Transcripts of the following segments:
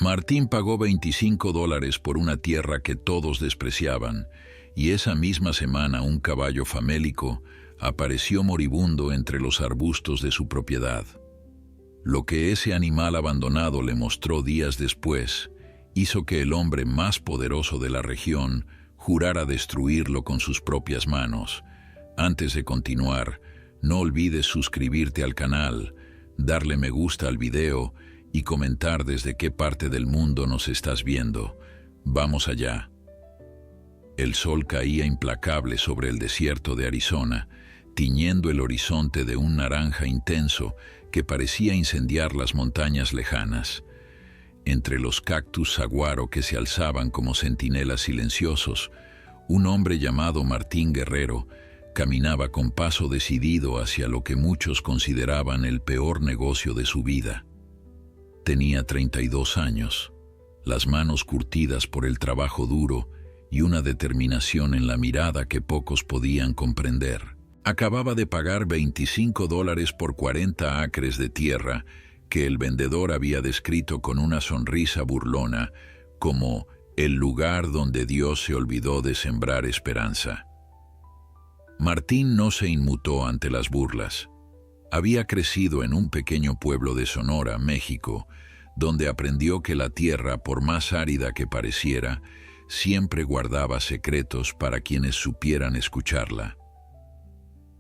Martín pagó $25 por una tierra que todos despreciaban, y esa misma semana un caballo famélico apareció moribundo entre los arbustos de su propiedad. Lo que ese animal abandonado le mostró días después hizo que el hombre más poderoso de la región jurara destruirlo con sus propias manos. Antes de continuar, no olvides suscribirte al canal, darle me gusta al video y comentar desde qué parte del mundo nos estás viendo. Vamos allá. El sol caía implacable sobre el desierto de Arizona, tiñendo el horizonte de un naranja intenso que parecía incendiar las montañas lejanas. Entre los cactus saguaro que se alzaban como centinelas silenciosos, un hombre llamado Martín Guerrero caminaba con paso decidido hacia lo que muchos consideraban el peor negocio de su vida. Tenía 32 años, las manos curtidas por el trabajo duro y una determinación en la mirada que pocos podían comprender. Acababa de pagar $25 por 40 acres de tierra que el vendedor había descrito con una sonrisa burlona como el lugar donde Dios se olvidó de sembrar esperanza. Martín no se inmutó ante las burlas. Había crecido en un pequeño pueblo de Sonora, México, donde aprendió que la tierra, por más árida que pareciera, siempre guardaba secretos para quienes supieran escucharla.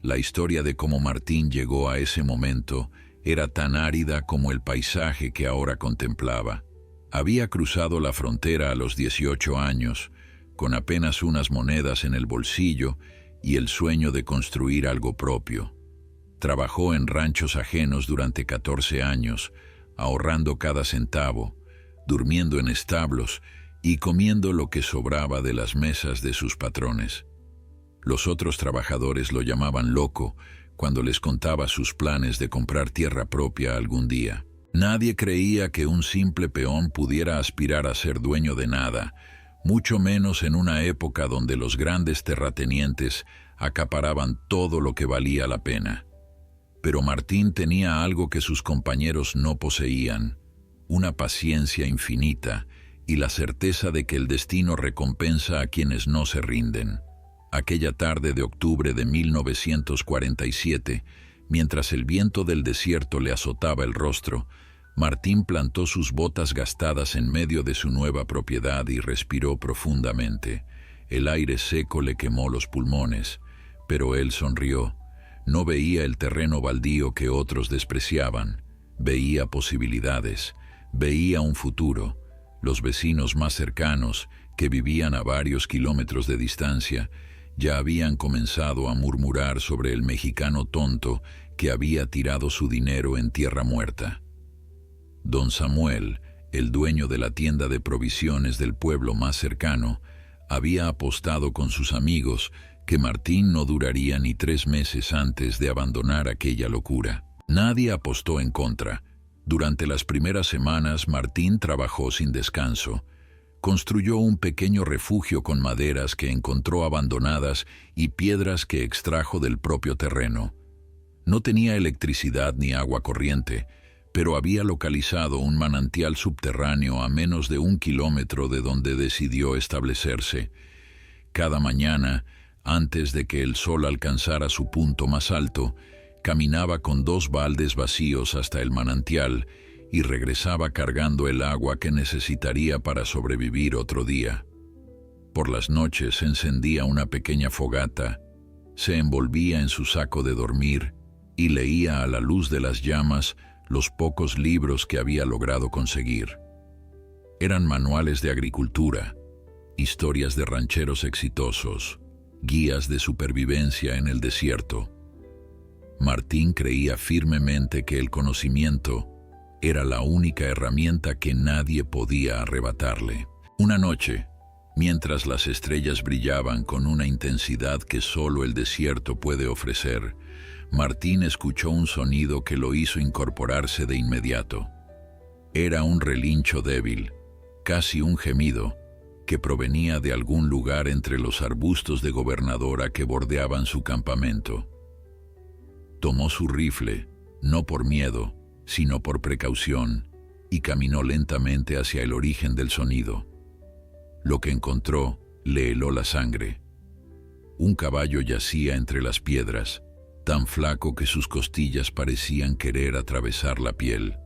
La historia de cómo Martín llegó a ese momento era tan árida como el paisaje que ahora contemplaba. Había cruzado la frontera a los 18 años, con apenas unas monedas en el bolsillo y el sueño de construir algo propio. Trabajó en ranchos ajenos durante 14 años, ahorrando cada centavo, durmiendo en establos y comiendo lo que sobraba de las mesas de sus patrones. Los otros trabajadores lo llamaban loco cuando les contaba sus planes de comprar tierra propia algún día. Nadie creía que un simple peón pudiera aspirar a ser dueño de nada, mucho menos en una época donde los grandes terratenientes acaparaban todo lo que valía la pena. Pero Martín tenía algo que sus compañeros no poseían, una paciencia infinita y la certeza de que el destino recompensa a quienes no se rinden. Aquella tarde de octubre de 1947, mientras el viento del desierto le azotaba el rostro, Martín plantó sus botas gastadas en medio de su nueva propiedad y respiró profundamente. El aire seco le quemó los pulmones, pero él sonrió. No veía el terreno baldío que otros despreciaban. Veía posibilidades, veía un futuro. Los vecinos más cercanos, que vivían a varios kilómetros de distancia, ya habían comenzado a murmurar sobre el mexicano tonto que había tirado su dinero en tierra muerta. Don Samuel, el dueño de la tienda de provisiones del pueblo más cercano, había apostado con sus amigos que Martín no duraría ni 3 meses antes de abandonar aquella locura. Nadie apostó en contra. Durante las primeras semanas, Martín trabajó sin descanso. Construyó un pequeño refugio con maderas que encontró abandonadas y piedras que extrajo del propio terreno. No tenía electricidad ni agua corriente, pero había localizado un manantial subterráneo a menos de 1 kilómetro de donde decidió establecerse. Cada mañana, antes de que el sol alcanzara su punto más alto, caminaba con 2 baldes vacíos hasta el manantial y regresaba cargando el agua que necesitaría para sobrevivir otro día. Por las noches encendía una pequeña fogata, se envolvía en su saco de dormir y leía a la luz de las llamas los pocos libros que había logrado conseguir. Eran manuales de agricultura, historias de rancheros exitosos, guías de supervivencia en el desierto. Martín creía firmemente que el conocimiento era la única herramienta que nadie podía arrebatarle. Una noche, mientras las estrellas brillaban con una intensidad que solo el desierto puede ofrecer, Martín escuchó un sonido que lo hizo incorporarse de inmediato. Era un relincho débil, casi un gemido, que provenía de algún lugar entre los arbustos de gobernadora que bordeaban su campamento. Tomó su rifle, no por miedo, sino por precaución, y caminó lentamente hacia el origen del sonido. Lo que encontró le heló la sangre. Un caballo yacía entre las piedras, tan flaco que sus costillas parecían querer atravesar la piel.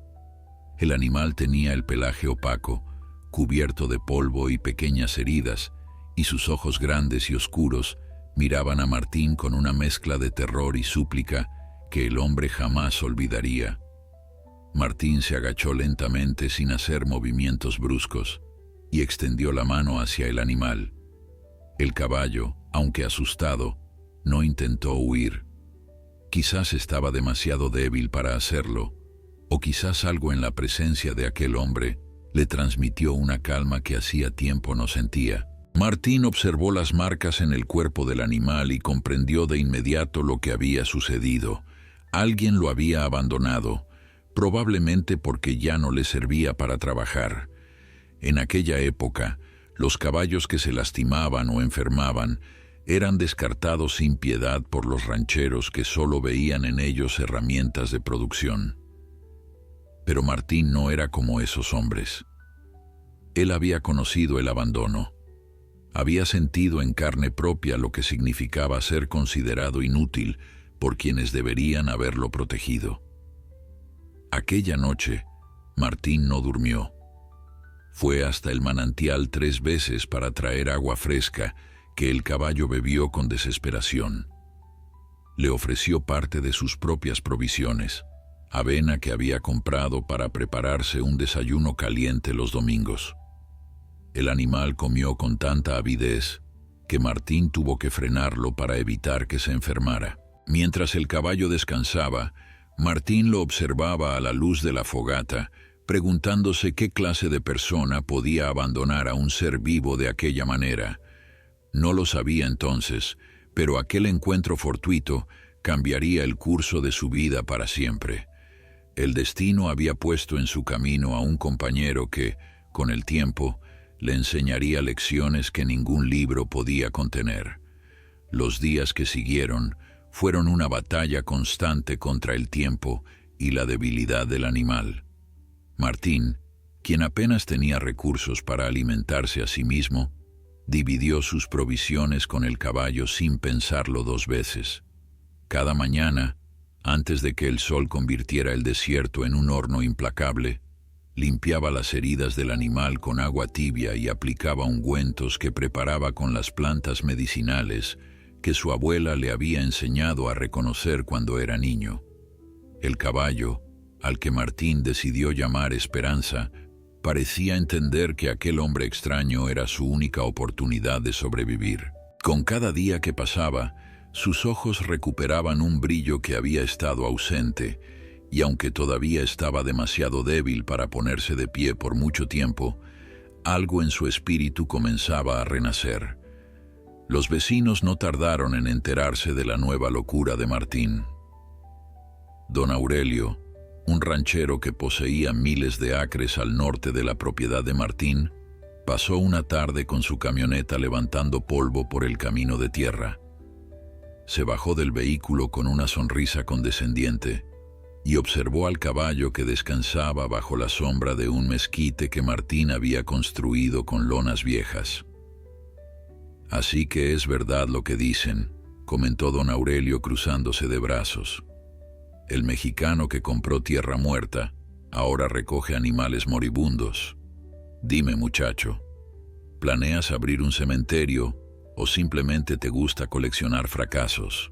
El animal tenía el pelaje opaco, cubierto de polvo y pequeñas heridas, y sus ojos grandes y oscuros miraban a Martín con una mezcla de terror y súplica que el hombre jamás olvidaría. Martín se agachó lentamente sin hacer movimientos bruscos y extendió la mano hacia el animal. El caballo, aunque asustado, no intentó huir. Quizás estaba demasiado débil para hacerlo, o quizás algo en la presencia de aquel hombre le transmitió una calma que hacía tiempo no sentía. Martín observó las marcas en el cuerpo del animal y comprendió de inmediato lo que había sucedido. Alguien lo había abandonado, probablemente porque ya no le servía para trabajar. En aquella época, los caballos que se lastimaban o enfermaban eran descartados sin piedad por los rancheros que solo veían en ellos herramientas de producción. Pero Martín no era como esos hombres. Él había conocido el abandono. Había sentido en carne propia lo que significaba ser considerado inútil por quienes deberían haberlo protegido. Aquella noche, Martín no durmió. Fue hasta el manantial 3 veces para traer agua fresca que el caballo bebió con desesperación. Le ofreció parte de sus propias provisiones, avena que había comprado para prepararse un desayuno caliente los domingos. El animal comió con tanta avidez que Martín tuvo que frenarlo para evitar que se enfermara. Mientras el caballo descansaba, Martín lo observaba a la luz de la fogata, preguntándose qué clase de persona podía abandonar a un ser vivo de aquella manera. No lo sabía entonces, pero aquel encuentro fortuito cambiaría el curso de su vida para siempre. El destino había puesto en su camino a un compañero que, con el tiempo, le enseñaría lecciones que ningún libro podía contener. Los días que siguieron fueron una batalla constante contra el tiempo y la debilidad del animal. Martín, quien apenas tenía recursos para alimentarse a sí mismo, dividió sus provisiones con el caballo sin pensarlo 2 veces. Cada mañana, antes de que el sol convirtiera el desierto en un horno implacable, limpiaba las heridas del animal con agua tibia y aplicaba ungüentos que preparaba con las plantas medicinales que su abuela le había enseñado a reconocer cuando era niño. El caballo, al que Martín decidió llamar Esperanza, parecía entender que aquel hombre extraño era su única oportunidad de sobrevivir. Con cada día que pasaba, sus ojos recuperaban un brillo que había estado ausente, y aunque todavía estaba demasiado débil para ponerse de pie por mucho tiempo, algo en su espíritu comenzaba a renacer. Los vecinos no tardaron en enterarse de la nueva locura de Martín. Don Aurelio, un ranchero que poseía miles de acres al norte de la propiedad de Martín, pasó una tarde con su camioneta levantando polvo por el camino de tierra. Se bajó del vehículo con una sonrisa condescendiente y observó al caballo que descansaba bajo la sombra de un mezquite que Martín había construido con lonas viejas. «Así que es verdad lo que dicen», comentó don Aurelio cruzándose de brazos. «El mexicano que compró tierra muerta ahora recoge animales moribundos. Dime, muchacho, ¿planeas abrir un cementerio o simplemente te gusta coleccionar fracasos?»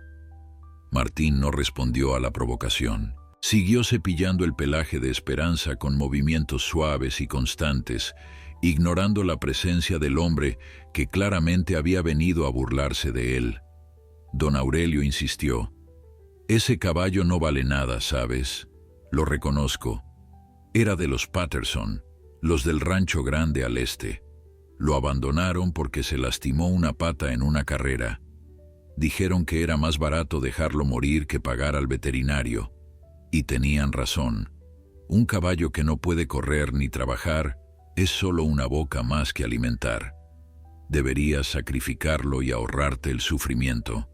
Martín no respondió a la provocación. Siguió cepillando el pelaje de Esperanza con movimientos suaves y constantes, ignorando la presencia del hombre que claramente había venido a burlarse de él. Don Aurelio insistió. «Ese caballo no vale nada, ¿sabes? Lo reconozco. Era de los Patterson, los del Rancho Grande al este. Lo abandonaron porque se lastimó una pata en una carrera. Dijeron que era más barato dejarlo morir que pagar al veterinario. Y tenían razón. Un caballo que no puede correr ni trabajar es solo una boca más que alimentar. Deberías sacrificarlo y ahorrarte el sufrimiento».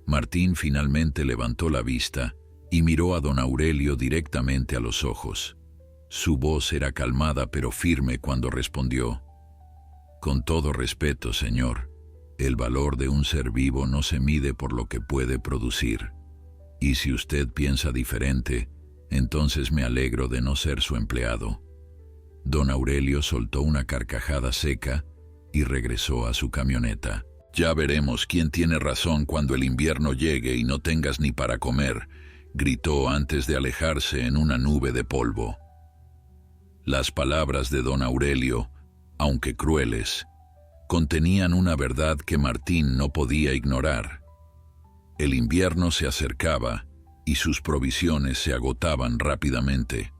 Martín finalmente levantó la vista y miró a don Aurelio directamente a los ojos. Su voz era calmada pero firme cuando respondió: «Con todo respeto, señor, el valor de un ser vivo no se mide por lo que puede producir. Y si usted piensa diferente, entonces me alegro de no ser su empleado». Don Aurelio soltó una carcajada seca y regresó a su camioneta. «Ya veremos quién tiene razón cuando el invierno llegue y no tengas ni para comer», gritó antes de alejarse en una nube de polvo. Las palabras de don Aurelio, aunque crueles, contenían una verdad que Martín no podía ignorar. El invierno se acercaba y sus provisiones se agotaban rápidamente.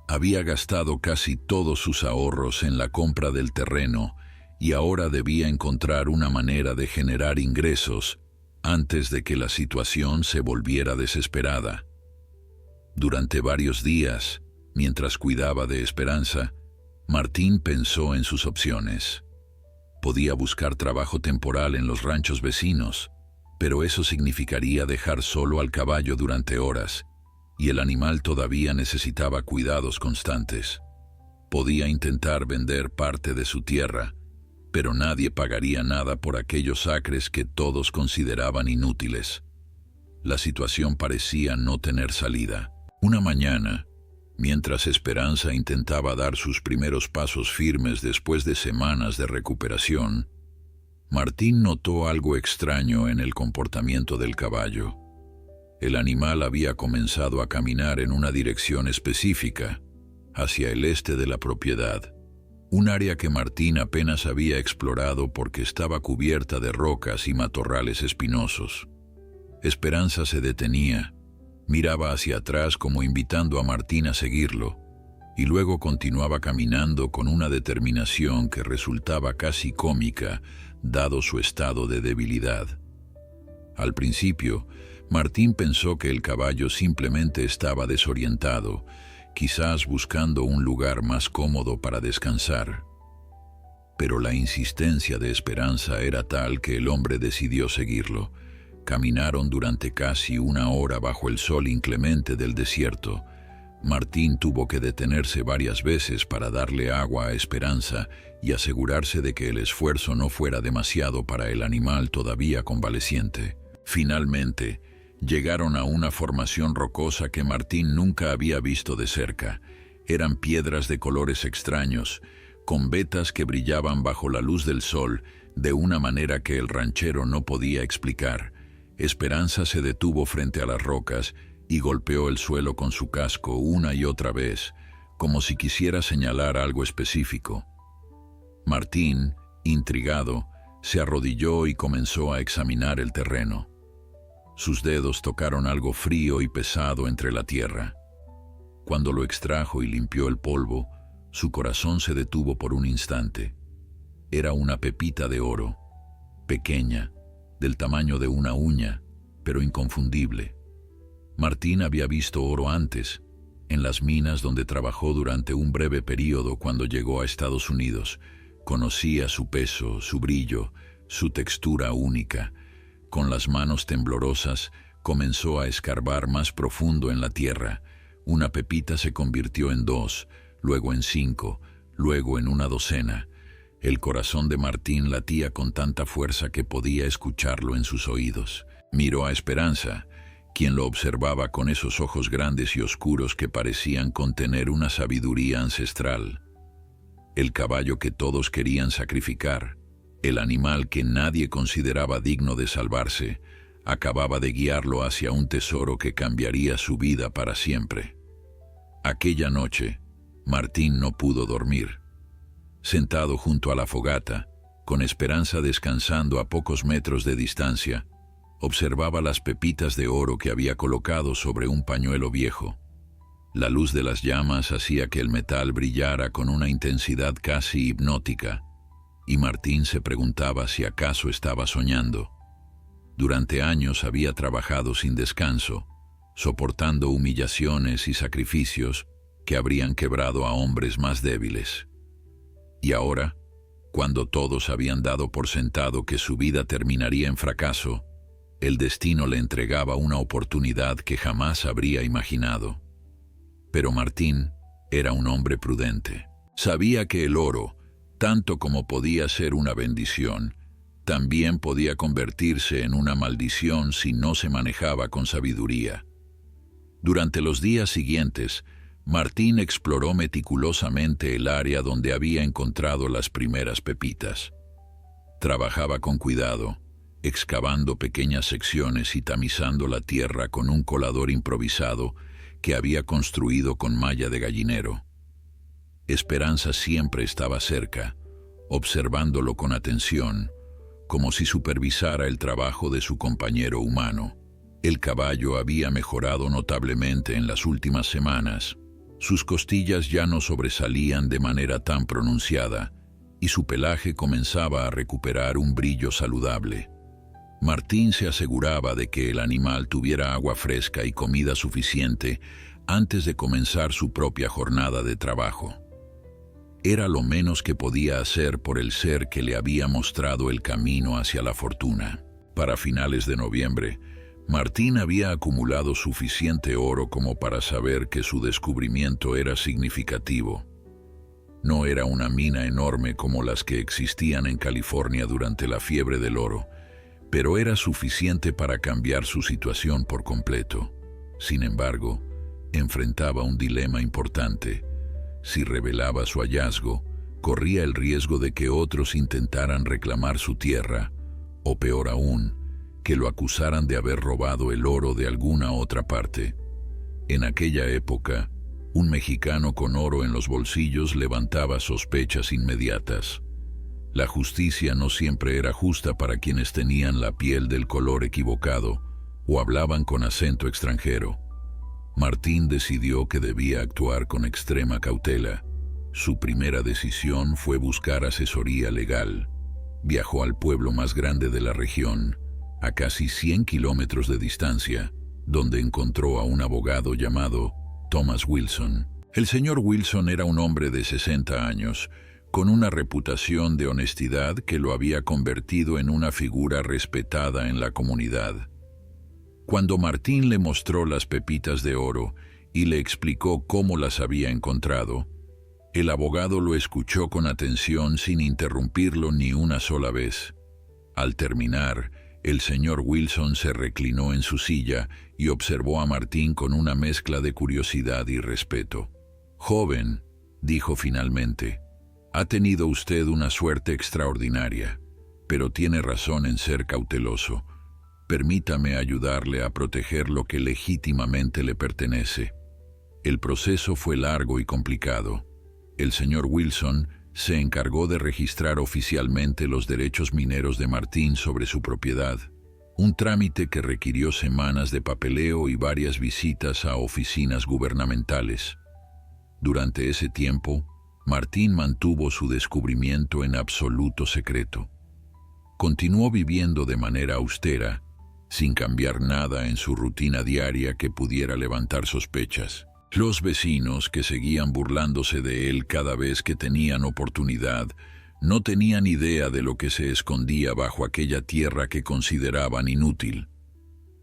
Había gastado casi todos sus ahorros en la compra del terreno y ahora debía encontrar una manera de generar ingresos antes de que la situación se volviera desesperada. Durante varios días, mientras cuidaba de Esperanza, Martín pensó en sus opciones. Podía buscar trabajo temporal en los ranchos vecinos, pero eso significaría dejar solo al caballo durante horas, y el animal todavía necesitaba cuidados constantes. Podía intentar vender parte de su tierra, pero nadie pagaría nada por aquellos acres que todos consideraban inútiles. La situación parecía no tener salida. Una mañana, mientras Esperanza intentaba dar sus primeros pasos firmes después de semanas de recuperación, Martín notó algo extraño en el comportamiento del caballo. El animal había comenzado a caminar en una dirección específica, hacia el este de la propiedad, un área que Martín apenas había explorado porque estaba cubierta de rocas y matorrales espinosos. Esperanza se detenía, miraba hacia atrás como invitando a Martín a seguirlo, y luego continuaba caminando con una determinación que resultaba casi cómica, dado su estado de debilidad. Al principio, Martín pensó que el caballo simplemente estaba desorientado, quizás buscando un lugar más cómodo para descansar. Pero la insistencia de Esperanza era tal que el hombre decidió seguirlo. Caminaron durante casi una hora bajo el sol inclemente del desierto. Martín tuvo que detenerse varias veces para darle agua a Esperanza y asegurarse de que el esfuerzo no fuera demasiado para el animal todavía convaleciente. Finalmente, llegaron a una formación rocosa que Martín nunca había visto de cerca. Eran piedras de colores extraños, con vetas que brillaban bajo la luz del sol de una manera que el ranchero no podía explicar. Esperanza se detuvo frente a las rocas y golpeó el suelo con su casco una y otra vez, como si quisiera señalar algo específico. Martín, intrigado, se arrodilló y comenzó a examinar el terreno. Sus dedos tocaron algo frío y pesado entre la tierra. Cuando lo extrajo y limpió el polvo, su corazón se detuvo por un instante. Era una pepita de oro, pequeña, del tamaño de una uña, pero inconfundible. Martín había visto oro antes, en las minas donde trabajó durante un breve período cuando llegó a Estados Unidos. Conocía su peso, su brillo, su textura única. Con las manos temblorosas, comenzó a escarbar más profundo en la tierra. Una pepita se convirtió en 2, luego en 5, luego en una docena. El corazón de Martín latía con tanta fuerza que podía escucharlo en sus oídos. Miró a Esperanza, quien lo observaba con esos ojos grandes y oscuros que parecían contener una sabiduría ancestral. El caballo que todos querían sacrificar, el animal que nadie consideraba digno de salvarse, acababa de guiarlo hacia un tesoro que cambiaría su vida para siempre. Aquella noche, Martín no pudo dormir. Sentado junto a la fogata, con Esperanza descansando a pocos metros de distancia, observaba las pepitas de oro que había colocado sobre un pañuelo viejo. La luz de las llamas hacía que el metal brillara con una intensidad casi hipnótica, y Martín se preguntaba si acaso estaba soñando. Durante años había trabajado sin descanso, soportando humillaciones y sacrificios que habrían quebrado a hombres más débiles. Y ahora, cuando todos habían dado por sentado que su vida terminaría en fracaso, el destino le entregaba una oportunidad que jamás habría imaginado. Pero Martín, Era un hombre prudente. Sabía que el oro, tanto como podía ser una bendición, también podía convertirse en una maldición si no se manejaba con sabiduría. Durante los días siguientes, Martín exploró meticulosamente el área donde había encontrado las primeras pepitas. Trabajaba con cuidado, excavando pequeñas secciones y tamizando la tierra con un colador improvisado que había construido con malla de gallinero. Esperanza siempre estaba cerca, observándolo con atención, como si supervisara el trabajo de su compañero humano. El caballo había mejorado notablemente en las últimas semanas. Sus costillas ya no sobresalían de manera tan pronunciada y su pelaje comenzaba a recuperar un brillo saludable. Martín se aseguraba de que el animal tuviera agua fresca y comida suficiente antes de comenzar su propia jornada de trabajo. Era lo menos que podía hacer por el ser que le había mostrado el camino hacia la fortuna. Para finales de noviembre, Martín había acumulado suficiente oro como para saber que su descubrimiento era significativo. No era una mina enorme como las que existían en California durante la fiebre del oro, pero era suficiente para cambiar su situación por completo. Sin embargo, enfrentaba un dilema importante. Si revelaba su hallazgo, corría el riesgo de que otros intentaran reclamar su tierra, o peor aún, que lo acusaran de haber robado el oro de alguna otra parte. En aquella época, un mexicano con oro en los bolsillos levantaba sospechas inmediatas. La justicia no siempre era justa para quienes tenían la piel del color equivocado o hablaban con acento extranjero. Martín decidió que debía actuar con extrema cautela. Su primera decisión fue buscar asesoría legal. Viajó al pueblo más grande de la región, a casi 100 kilómetros de distancia, donde encontró a un abogado llamado Thomas Wilson. El señor Wilson era un hombre de 60 años, con una reputación de honestidad que lo había convertido en una figura respetada en la comunidad. Cuando Martín le mostró las pepitas de oro y le explicó cómo las había encontrado, el abogado lo escuchó con atención sin interrumpirlo ni una sola vez. Al terminar, el señor Wilson se reclinó en su silla y observó a Martín con una mezcla de curiosidad y respeto. «Joven», dijo finalmente, «ha tenido usted una suerte extraordinaria, pero tiene razón en ser cauteloso. Permítame ayudarle a proteger lo que legítimamente le pertenece». El proceso fue largo y complicado. El señor Wilson se encargó de registrar oficialmente los derechos mineros de Martín sobre su propiedad, un trámite que requirió semanas de papeleo y varias visitas a oficinas gubernamentales. Durante ese tiempo, Martín mantuvo su descubrimiento en absoluto secreto. Continuó viviendo de manera austera, sin cambiar nada en su rutina diaria que pudiera levantar sospechas. Los vecinos, que seguían burlándose de él cada vez que tenían oportunidad, no tenían idea de lo que se escondía bajo aquella tierra que consideraban inútil.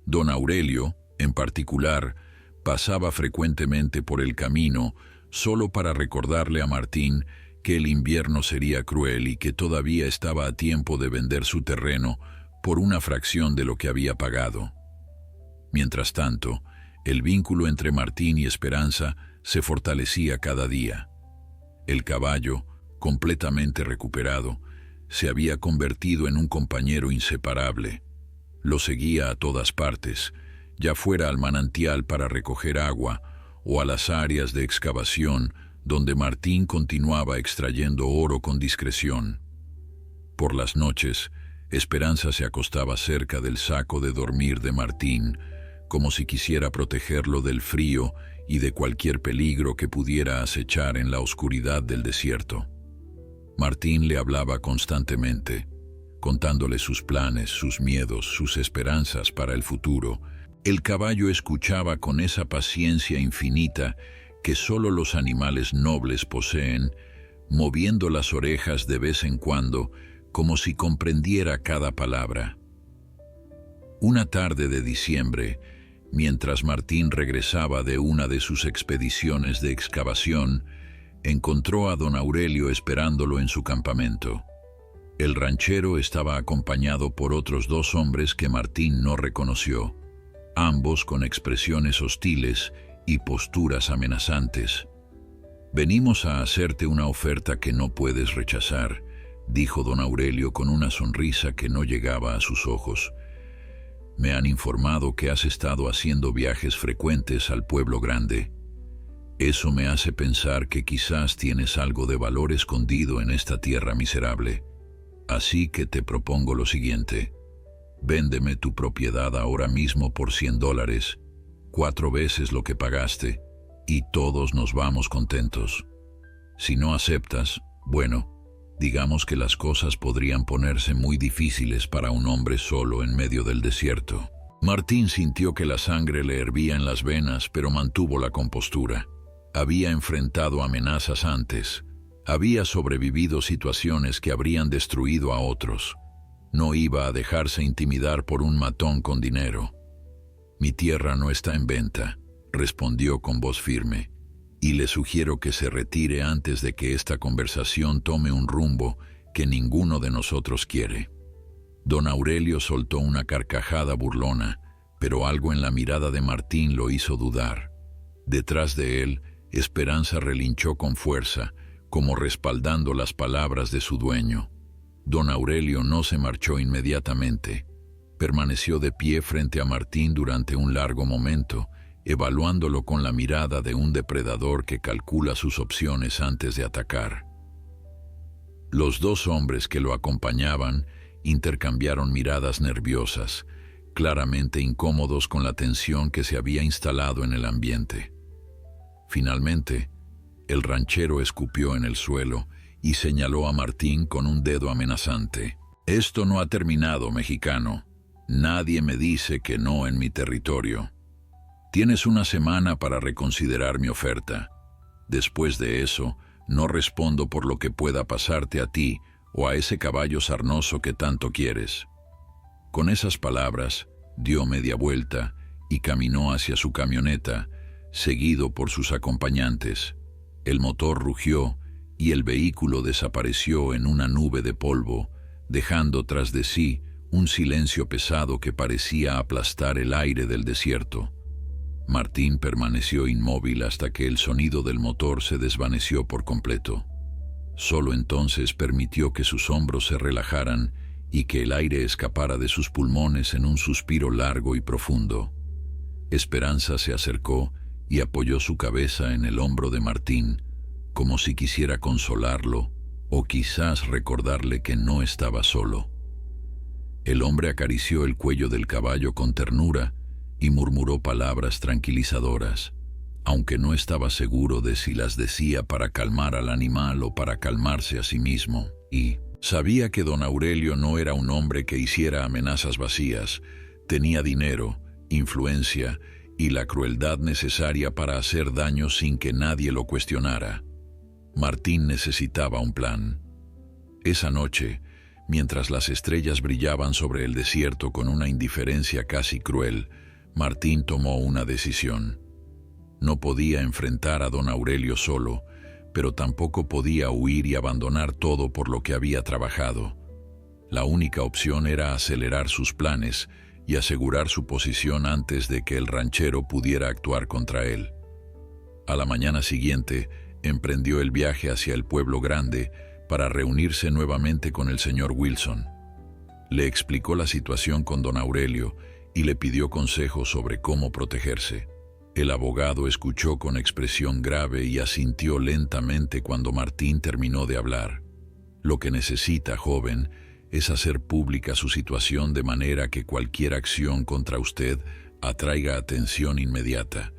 Don Aurelio, en particular, pasaba frecuentemente por el camino solo para recordarle a Martín que el invierno sería cruel y que todavía estaba a tiempo de vender su terreno por una fracción de lo que había pagado. Mientras tanto, el vínculo entre Martín y Esperanza se fortalecía cada día. El caballo, completamente recuperado, se había convertido en un compañero inseparable. Lo seguía a todas partes, ya fuera al manantial para recoger agua o a las áreas de excavación donde Martín continuaba extrayendo oro con discreción. Por las noches, Esperanza se acostaba cerca del saco de dormir de Martín, como si quisiera protegerlo del frío y de cualquier peligro que pudiera acechar en la oscuridad del desierto. Martín le hablaba constantemente, contándole sus planes, sus miedos, sus esperanzas para el futuro. El caballo escuchaba con esa paciencia infinita que solo los animales nobles poseen, moviendo las orejas de vez en cuando, como si comprendiera cada palabra. Una tarde de diciembre, Mientras Martín regresaba de una de sus expediciones de excavación, encontró a don Aurelio esperándolo en su campamento. El ranchero estaba acompañado por otros 2 hombres que Martín no reconoció, ambos con expresiones hostiles y posturas amenazantes. «Venimos a hacerte una oferta que no puedes rechazar», dijo don Aurelio con una sonrisa que no llegaba a sus ojos. «Me han informado que has estado haciendo viajes frecuentes al pueblo grande. Eso me hace pensar que quizás tienes algo de valor escondido en esta tierra miserable. Así que te propongo lo siguiente. Véndeme tu propiedad ahora mismo por $100, 4 veces lo que pagaste, y todos nos vamos contentos. Si no aceptas, bueno, digamos que las cosas podrían ponerse muy difíciles para un hombre solo en medio del desierto». Martín sintió que la sangre le hervía en las venas, pero mantuvo la compostura. Había enfrentado amenazas antes. Había sobrevivido situaciones que habrían destruido a otros. No iba a dejarse intimidar por un matón con dinero. «Mi tierra no está en venta», respondió con voz firme, «y le sugiero que se retire antes de que esta conversación tome un rumbo que ninguno de nosotros quiere». Don Aurelio soltó una carcajada burlona, pero algo en la mirada de Martín lo hizo dudar. Detrás de él, Esperanza relinchó con fuerza, como respaldando las palabras de su dueño. Don Aurelio no se marchó inmediatamente. Permaneció de pie frente a Martín durante un largo momento, evaluándolo con la mirada de un depredador que calcula sus opciones antes de atacar. Los 2 hombres que lo acompañaban intercambiaron miradas nerviosas, claramente incómodos con la tensión que se había instalado en el ambiente. Finalmente, el ranchero escupió en el suelo y señaló a Martín con un dedo amenazante. «Esto no ha terminado, mexicano. Nadie me dice que no en mi territorio. Tienes una semana para reconsiderar mi oferta. Después de eso, no respondo por lo que pueda pasarte a ti o a ese caballo sarnoso que tanto quieres». Con esas palabras, dio media vuelta y caminó hacia su camioneta, seguido por sus acompañantes. El motor rugió y el vehículo desapareció en una nube de polvo, dejando tras de sí un silencio pesado que parecía aplastar el aire del desierto. Martín permaneció inmóvil hasta que el sonido del motor se desvaneció por completo. Solo entonces permitió que sus hombros se relajaran y que el aire escapara de sus pulmones en un suspiro largo y profundo. Esperanza se acercó y apoyó su cabeza en el hombro de Martín, como si quisiera consolarlo o quizás recordarle que no estaba solo. El hombre acarició el cuello del caballo con ternura y murmuró palabras tranquilizadoras, aunque no estaba seguro de si las decía para calmar al animal o para calmarse a sí mismo, y sabía que don Aurelio no era un hombre que hiciera amenazas vacías. Tenía dinero, influencia y la crueldad necesaria para hacer daño sin que nadie lo cuestionara. Martín necesitaba un plan. Esa noche, mientras las estrellas brillaban sobre el desierto con una indiferencia casi cruel, Martín tomó una decisión. No podía enfrentar a don Aurelio solo, pero tampoco podía huir y abandonar todo por lo que había trabajado. La única opción era acelerar sus planes y asegurar su posición antes de que el ranchero pudiera actuar contra él. A la mañana siguiente, emprendió el viaje hacia el pueblo grande para reunirse nuevamente con el señor Wilson. Le explicó la situación con don Aurelio y le pidió consejos sobre cómo protegerse. El abogado escuchó con expresión grave y asintió lentamente cuando Martín terminó de hablar. «Lo que necesita, joven, es hacer pública su situación de manera que cualquier acción contra usted atraiga atención inmediata,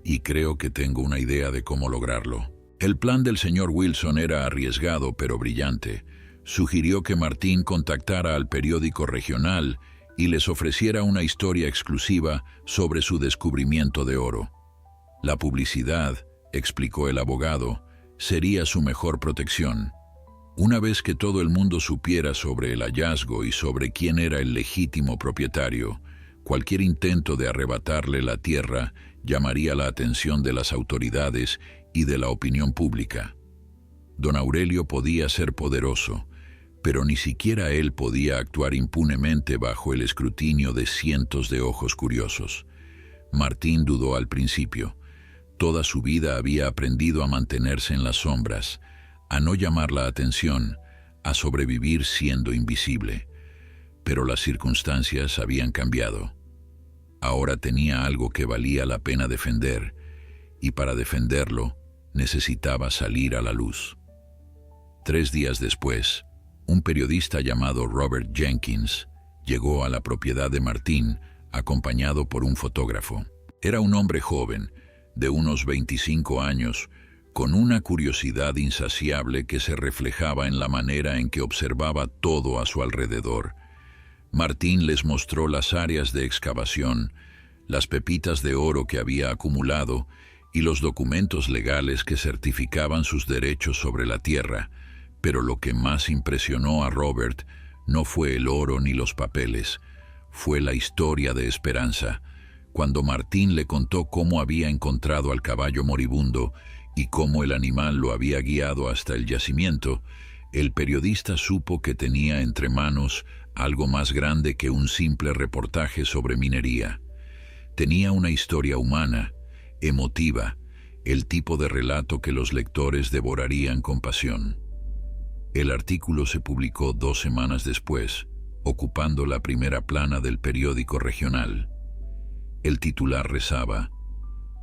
y creo que tengo una idea de cómo lograrlo». El plan del señor Wilson era arriesgado pero brillante. Sugirió que Martín contactara al periódico regional y les ofreciera una historia exclusiva sobre su descubrimiento de oro. La publicidad, explicó el abogado, sería su mejor protección. Una vez que todo el mundo supiera sobre el hallazgo y sobre quién era el legítimo propietario, Cualquier intento de arrebatarle la tierra llamaría la atención de las autoridades y de la opinión pública. Don Aurelio podía ser poderoso, pero ni siquiera él podía actuar impunemente bajo el escrutinio de cientos de ojos curiosos. Martín dudó al principio. Toda su vida había aprendido a mantenerse en las sombras, a no llamar la atención, a sobrevivir siendo invisible. Pero las circunstancias habían cambiado. Ahora tenía algo que valía la pena defender, y para defenderlo necesitaba salir a la luz. 3 días después, un periodista llamado Robert Jenkins llegó a la propiedad de Martín acompañado por un fotógrafo. Era un hombre joven, de unos 25 años, con una curiosidad insaciable que se reflejaba en la manera en que observaba todo a su alrededor. Martín les mostró las áreas de excavación, las pepitas de oro que había acumulado y los documentos legales que certificaban sus derechos sobre la tierra, pero lo que más impresionó a Robert no fue el oro ni los papeles, fue la historia de Esperanza. Cuando Martín le contó cómo había encontrado al caballo moribundo y cómo el animal lo había guiado hasta el yacimiento, el periodista supo que tenía entre manos algo más grande que un simple reportaje sobre minería. Tenía una historia humana, emotiva, el tipo de relato que los lectores devorarían con pasión. El artículo se publicó 2 semanas después, ocupando la primera plana del periódico regional. El titular rezaba: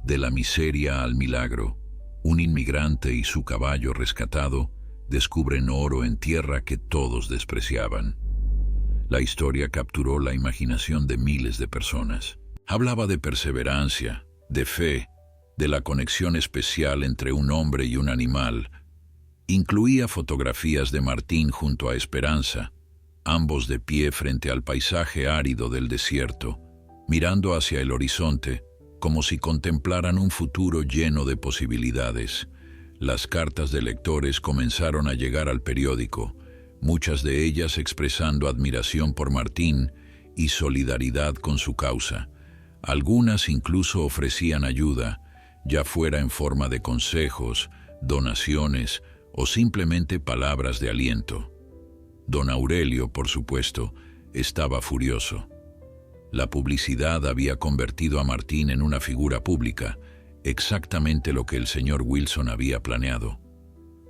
"De la miseria al milagro, un inmigrante y su caballo rescatado descubren oro en tierra que todos despreciaban". La historia capturó la imaginación de miles de personas. Hablaba de perseverancia, de fe, de la conexión especial entre un hombre y un animal. Incluía fotografías de Martín junto a Esperanza, ambos de pie frente al paisaje árido del desierto, mirando hacia el horizonte, como si contemplaran un futuro lleno de posibilidades. Las cartas de lectores comenzaron a llegar al periódico, muchas de ellas expresando admiración por Martín y solidaridad con su causa. Algunas incluso ofrecían ayuda, ya fuera en forma de consejos, donaciones o simplemente palabras de aliento. Don Aurelio, por supuesto, estaba furioso. La publicidad había convertido a Martín en una figura pública, exactamente lo que el señor Wilson había planeado.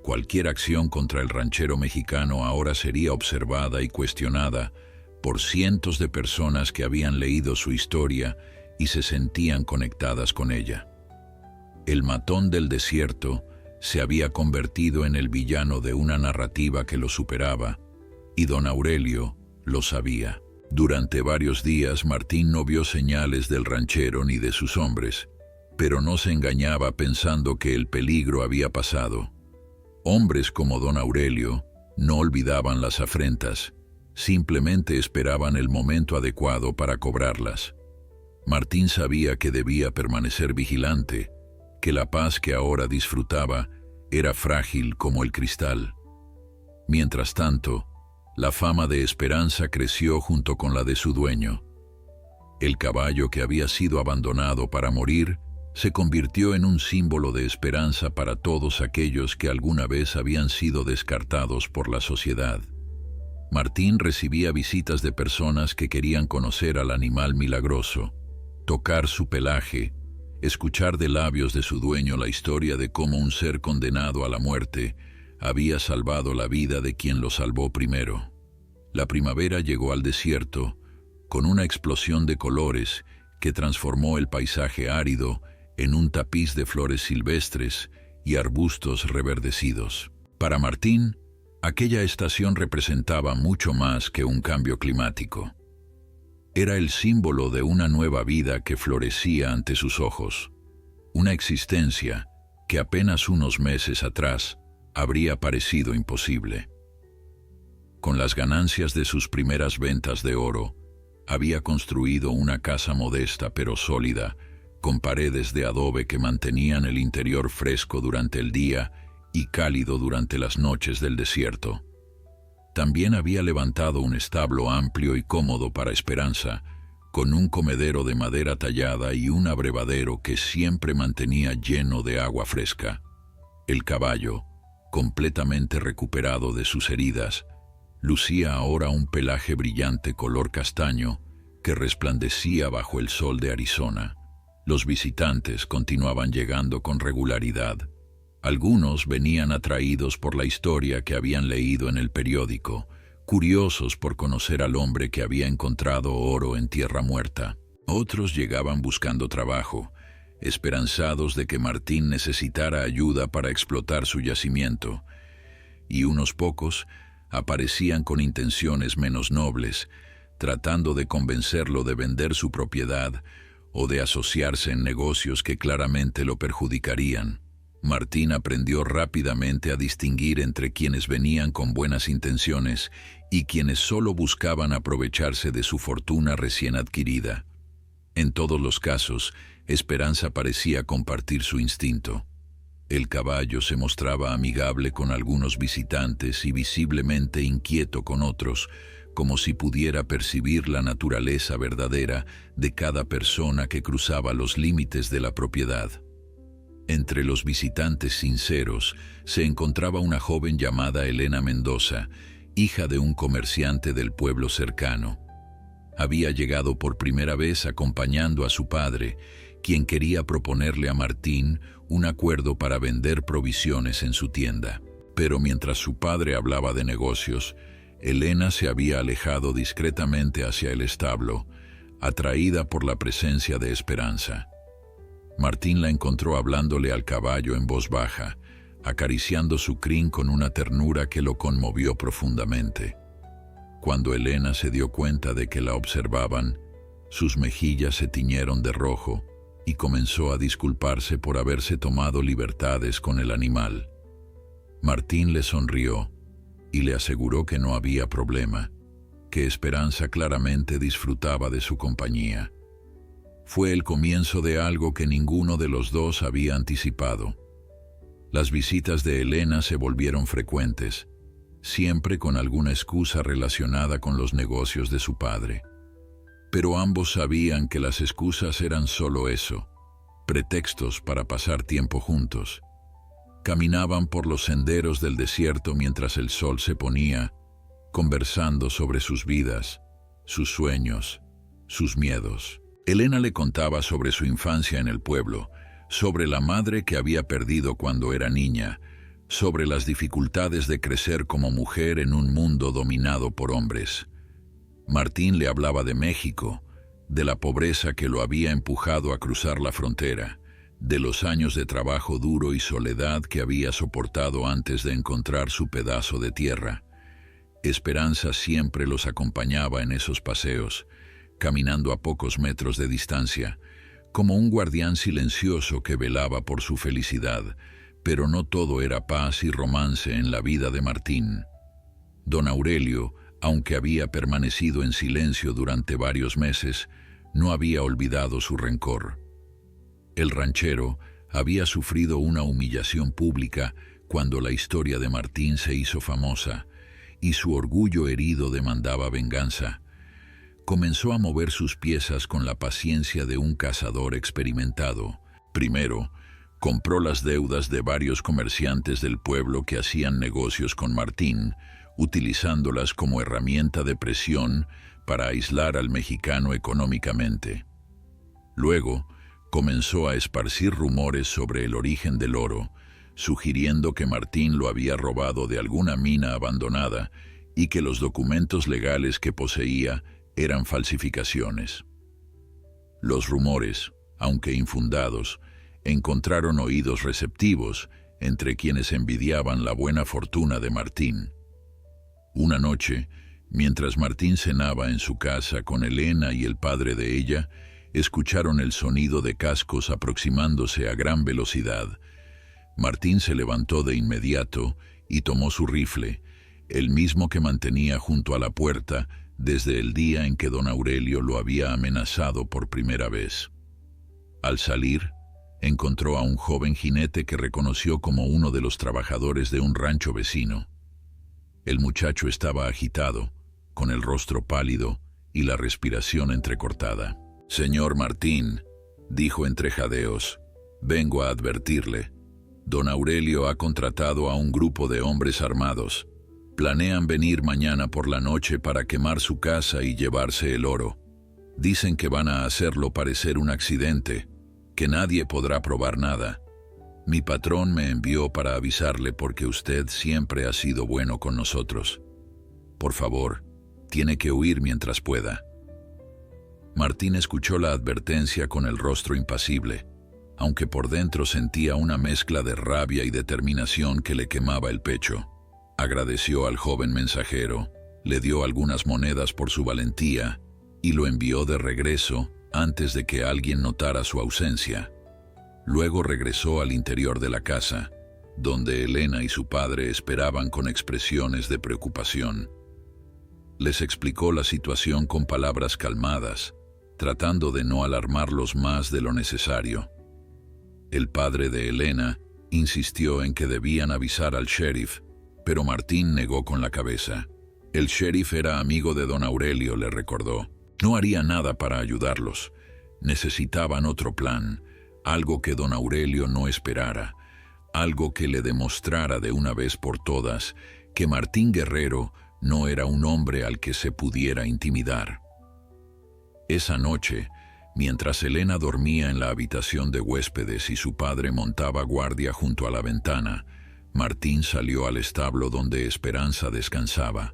Cualquier acción contra el ranchero mexicano ahora sería observada y cuestionada por cientos de personas que habían leído su historia y se sentían conectadas con ella. El matón del desierto se había convertido en el villano de una narrativa que lo superaba, y don Aurelio lo sabía. Durante varios días Martín no vio señales del ranchero ni de sus hombres, pero no se engañaba pensando que el peligro había pasado. Hombres como don Aurelio no olvidaban las afrentas, simplemente esperaban el momento adecuado para cobrarlas. Martín sabía que debía permanecer vigilante, que la paz que ahora disfrutaba era frágil como el cristal. Mientras tanto, la fama de Esperanza creció junto con la de su dueño. El caballo que había sido abandonado para morir se convirtió en un símbolo de esperanza para todos aquellos que alguna vez habían sido descartados por la sociedad. Martín recibía visitas de personas que querían conocer al animal milagroso, tocar su pelaje, escuchar de labios de su dueño la historia de cómo un ser condenado a la muerte había salvado la vida de quien lo salvó primero. La primavera llegó al desierto con una explosión de colores que transformó el paisaje árido en un tapiz de flores silvestres y arbustos reverdecidos. Para Martín, aquella estación representaba mucho más que un cambio climático. Era el símbolo de una nueva vida que florecía ante sus ojos, una existencia que apenas unos meses atrás habría parecido imposible. Con las ganancias de sus primeras ventas de oro, había construido una casa modesta pero sólida, con paredes de adobe que mantenían el interior fresco durante el día y cálido durante las noches del desierto. También había levantado un establo amplio y cómodo para Esperanza, con un comedero de madera tallada y un abrevadero que siempre mantenía lleno de agua fresca. El caballo, completamente recuperado de sus heridas, lucía ahora un pelaje brillante color castaño que resplandecía bajo el sol de Arizona. Los visitantes continuaban llegando con regularidad. Algunos venían atraídos por la historia que habían leído en el periódico, curiosos por conocer al hombre que había encontrado oro en tierra muerta. Otros llegaban buscando trabajo, esperanzados de que Martín necesitara ayuda para explotar su yacimiento, y unos pocos aparecían con intenciones menos nobles, tratando de convencerlo de vender su propiedad o de asociarse en negocios que claramente lo perjudicarían. Martín aprendió rápidamente a distinguir entre quienes venían con buenas intenciones y quienes solo buscaban aprovecharse de su fortuna recién adquirida. En todos los casos, Esperanza parecía compartir su instinto. El caballo se mostraba amigable con algunos visitantes y visiblemente inquieto con otros, como si pudiera percibir la naturaleza verdadera de cada persona que cruzaba los límites de la propiedad. Entre los visitantes sinceros se encontraba una joven llamada Elena Mendoza, hija de un comerciante del pueblo cercano. Había llegado por primera vez acompañando a su padre, quien quería proponerle a Martín un acuerdo para vender provisiones en su tienda. Pero mientras su padre hablaba de negocios, Elena se había alejado discretamente hacia el establo, atraída por la presencia de Esperanza. Martín la encontró hablándole al caballo en voz baja, acariciando su crin con una ternura que lo conmovió profundamente. Cuando Elena se dio cuenta de que la observaban, sus mejillas se tiñeron de rojo y comenzó a disculparse por haberse tomado libertades con el animal. Martín le sonrió y le aseguró que no había problema, que Esperanza claramente disfrutaba de su compañía. Fue el comienzo de algo que ninguno de los dos había anticipado. Las visitas de Elena se volvieron frecuentes, siempre con alguna excusa relacionada con los negocios de su padre. Pero ambos sabían que las excusas eran solo eso, pretextos para pasar tiempo juntos. Caminaban por los senderos del desierto mientras el sol se ponía, conversando sobre sus vidas, sus sueños, sus miedos. Elena le contaba sobre su infancia en el pueblo, sobre la madre que había perdido cuando era niña, sobre las dificultades de crecer como mujer en un mundo dominado por hombres. Martín le hablaba de México, de la pobreza que lo había empujado a cruzar la frontera, de los años de trabajo duro y soledad que había soportado antes de encontrar su pedazo de tierra. Esperanza siempre los acompañaba en esos paseos, caminando a pocos metros de distancia, como un guardián silencioso que velaba por su felicidad, pero no todo era paz y romance en la vida de Martín. Don Aurelio, aunque había permanecido en silencio durante varios meses, no había olvidado su rencor. El ranchero había sufrido una humillación pública cuando la historia de Martín se hizo famosa, y su orgullo herido demandaba venganza. Comenzó a mover sus piezas con la paciencia de un cazador experimentado. Primero, compró las deudas de varios comerciantes del pueblo que hacían negocios con Martín, utilizándolas como herramienta de presión para aislar al mexicano económicamente. Luego, comenzó a esparcir rumores sobre el origen del oro, sugiriendo que Martín lo había robado de alguna mina abandonada y que los documentos legales que poseía eran falsificaciones. Los rumores, aunque infundados, encontraron oídos receptivos entre quienes envidiaban la buena fortuna de Martín. Una noche, mientras Martín cenaba en su casa con Elena y el padre de ella, escucharon el sonido de cascos aproximándose a gran velocidad. Martín se levantó de inmediato y tomó su rifle, el mismo que mantenía junto a la puerta desde el día en que don Aurelio lo había amenazado por primera vez. Al salir, encontró a un joven jinete que reconoció como uno de los trabajadores de un rancho vecino. El muchacho estaba agitado, con el rostro pálido y la respiración entrecortada. «Señor Martín», dijo entre jadeos, «vengo a advertirle. Don Aurelio ha contratado a un grupo de hombres armados. Planean venir mañana por la noche para quemar su casa y llevarse el oro. Dicen que van a hacerlo parecer un accidente, que nadie podrá probar nada. Mi patrón me envió para avisarle porque usted siempre ha sido bueno con nosotros. Por favor, tiene que huir mientras pueda». Martín escuchó la advertencia con el rostro impasible, aunque por dentro sentía una mezcla de rabia y determinación que le quemaba el pecho. Agradeció al joven mensajero, le dio algunas monedas por su valentía y lo envió de regreso antes de que alguien notara su ausencia. Luego regresó al interior de la casa, donde Elena y su padre esperaban con expresiones de preocupación. Les explicó la situación con palabras calmadas, tratando de no alarmarlos más de lo necesario. El padre de Elena insistió en que debían avisar al sheriff, pero Martín negó con la cabeza. El sheriff era amigo de don Aurelio, le recordó. No haría nada para ayudarlos. Necesitaban otro plan, algo que don Aurelio no esperara, algo que le demostrara de una vez por todas que Martín Guerrero no era un hombre al que se pudiera intimidar. Esa noche, mientras Elena dormía en la habitación de huéspedes y su padre montaba guardia junto a la ventana, Martín salió al establo donde Esperanza descansaba.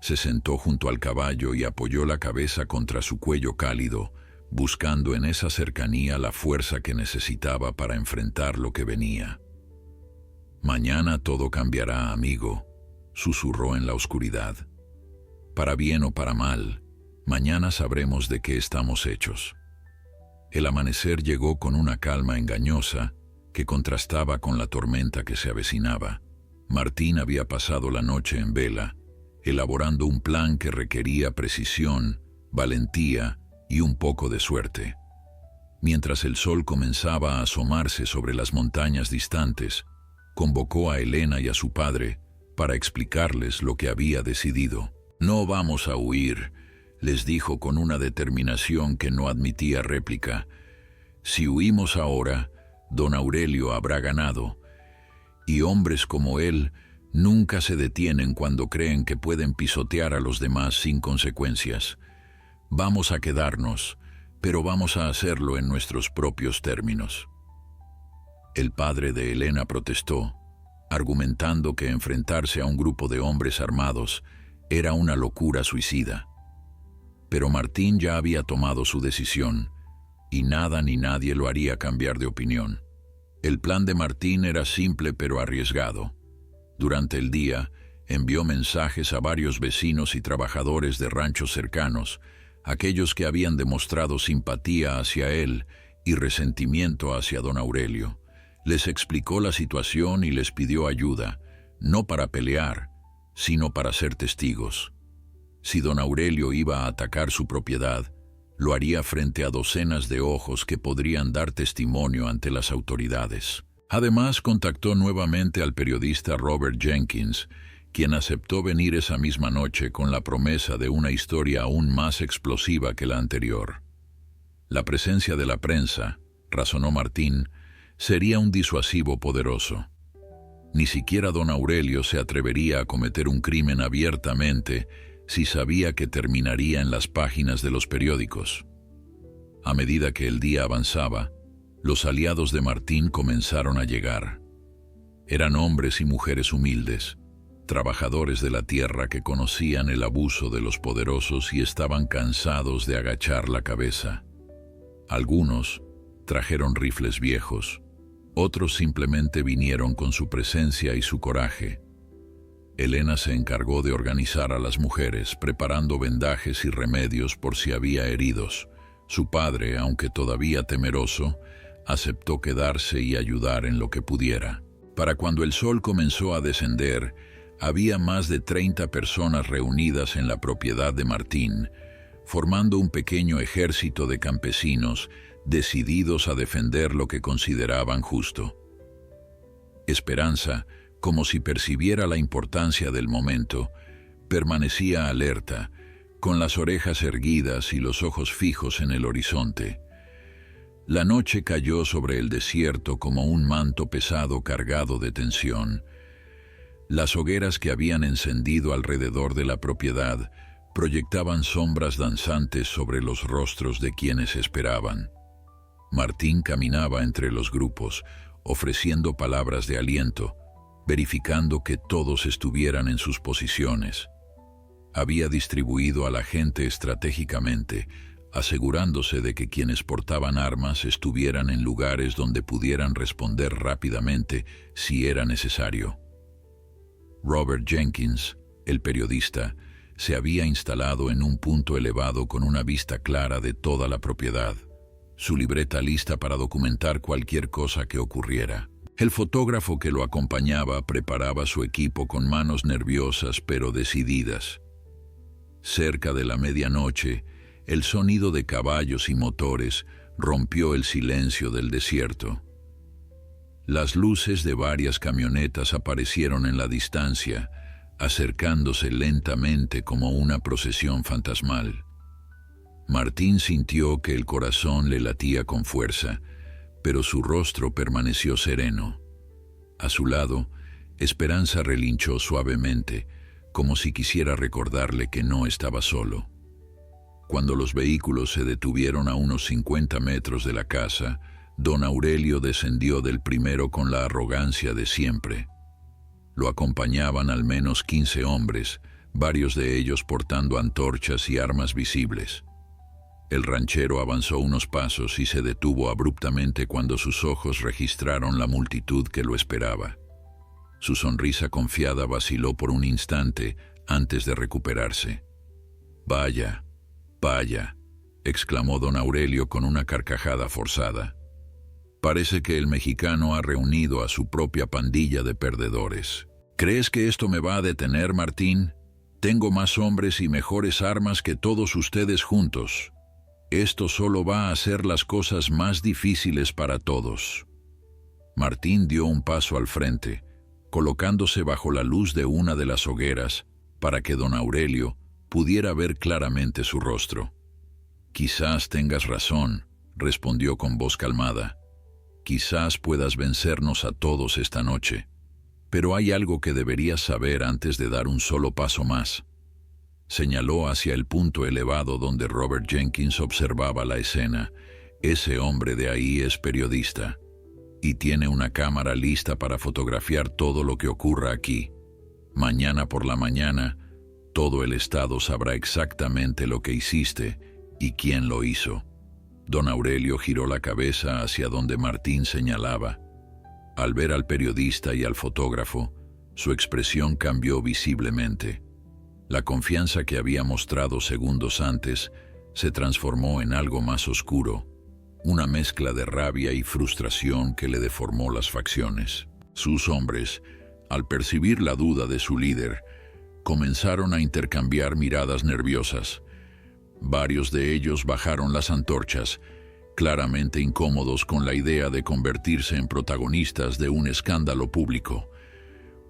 Se sentó junto al caballo y apoyó la cabeza contra su cuello cálido, buscando en esa cercanía la fuerza que necesitaba para enfrentar lo que venía. «Mañana todo cambiará, amigo», susurró en la oscuridad. «Para bien o para mal, mañana sabremos de qué estamos hechos». El amanecer llegó con una calma engañosa que contrastaba con la tormenta que se avecinaba. Martín había pasado la noche en vela, elaborando un plan que requería precisión, valentía y un poco de suerte. Mientras el sol comenzaba a asomarse sobre las montañas distantes, convocó a Elena y a su padre para explicarles lo que había decidido. «No vamos a huir», les dijo con una determinación que no admitía réplica. «Si huimos ahora, don Aurelio habrá ganado, y hombres como él nunca se detienen cuando creen que pueden pisotear a los demás sin consecuencias. Vamos a quedarnos, pero vamos a hacerlo en nuestros propios términos». El padre de Elena protestó, argumentando que enfrentarse a un grupo de hombres armados era una locura suicida. Pero Martín ya había tomado su decisión, y nada ni nadie lo haría cambiar de opinión. El plan de Martín era simple pero arriesgado. Durante el día, envió mensajes a varios vecinos y trabajadores de ranchos cercanos, aquellos que habían demostrado simpatía hacia él y resentimiento hacia don Aurelio. Les explicó la situación y les pidió ayuda, no para pelear, sino para ser testigos. Si don Aurelio iba a atacar su propiedad, lo haría frente a docenas de ojos que podrían dar testimonio ante las autoridades. Además, contactó nuevamente al periodista Robert Jenkins, quien aceptó venir esa misma noche con la promesa de una historia aún más explosiva que la anterior. La presencia de la prensa, razonó Martín, sería un disuasivo poderoso. Ni siquiera don Aurelio se atrevería a cometer un crimen abiertamente si sabía que terminaría en las páginas de los periódicos. A medida que el día avanzaba, los aliados de Martín comenzaron a llegar. Eran hombres y mujeres humildes, trabajadores de la tierra que conocían el abuso de los poderosos y estaban cansados de agachar la cabeza. Algunos trajeron rifles viejos, otros simplemente vinieron con su presencia y su coraje. Elena se encargó de organizar a las mujeres, preparando vendajes y remedios por si había heridos. Su padre, aunque todavía temeroso, aceptó quedarse y ayudar en lo que pudiera. Para cuando el sol comenzó a descender, había más de 30 personas reunidas en la propiedad de Martín, formando un pequeño ejército de campesinos decididos a defender lo que consideraban justo. Esperanza, como si percibiera la importancia del momento, permanecía alerta, con las orejas erguidas y los ojos fijos en el horizonte. La noche cayó sobre el desierto como un manto pesado cargado de tensión. Las hogueras que habían encendido alrededor de la propiedad proyectaban sombras danzantes sobre los rostros de quienes esperaban. Martín caminaba entre los grupos, ofreciendo palabras de aliento, verificando que todos estuvieran en sus posiciones. Había distribuido a la gente estratégicamente, asegurándose de que quienes portaban armas estuvieran en lugares donde pudieran responder rápidamente si era necesario. Robert Jenkins, el periodista, se había instalado en un punto elevado con una vista clara de toda la propiedad, su libreta lista para documentar cualquier cosa que ocurriera. El fotógrafo que lo acompañaba preparaba su equipo con manos nerviosas pero decididas. Cerca de la medianoche, el sonido de caballos y motores rompió el silencio del desierto. Las luces de varias camionetas aparecieron en la distancia, acercándose lentamente como una procesión fantasmal. Martín sintió que el corazón le latía con fuerza, pero su rostro permaneció sereno. A su lado, Esperanza relinchó suavemente, como si quisiera recordarle que no estaba solo. Cuando los vehículos se detuvieron a unos 50 metros de la casa, don Aurelio descendió del primero con la arrogancia de siempre. Lo acompañaban al menos 15 hombres, varios de ellos portando antorchas y armas visibles. El ranchero avanzó unos pasos y se detuvo abruptamente cuando sus ojos registraron la multitud que lo esperaba. Su sonrisa confiada vaciló por un instante antes de recuperarse. «Vaya, vaya», exclamó don Aurelio con una carcajada forzada. «Parece que el mexicano ha reunido a su propia pandilla de perdedores. ¿Crees que esto me va a detener, Martín? Tengo más hombres y mejores armas que todos ustedes juntos. Esto solo va a hacer las cosas más difíciles para todos». Martín dio un paso al frente, colocándose bajo la luz de una de las hogueras para que don Aurelio pudiera ver claramente su rostro. «Quizás tengas razón», respondió con voz calmada. «Quizás puedas vencernos a todos esta noche. Pero hay algo que deberías saber antes de dar un solo paso más». Señaló hacia el punto elevado donde Robert Jenkins observaba la escena. «Ese hombre de ahí es periodista y tiene una cámara lista para fotografiar todo lo que ocurra aquí. Mañana por la mañana, todo el estado sabrá exactamente lo que hiciste y quién lo hizo». Don Aurelio giró la cabeza hacia donde Martín señalaba. Al ver al periodista y al fotógrafo, su expresión cambió visiblemente. La confianza que había mostrado segundos antes se transformó en algo más oscuro, una mezcla de rabia y frustración que le deformó las facciones. Sus hombres, al percibir la duda de su líder, comenzaron a intercambiar miradas nerviosas. Varios de ellos bajaron las antorchas, claramente incómodos con la idea de convertirse en protagonistas de un escándalo público.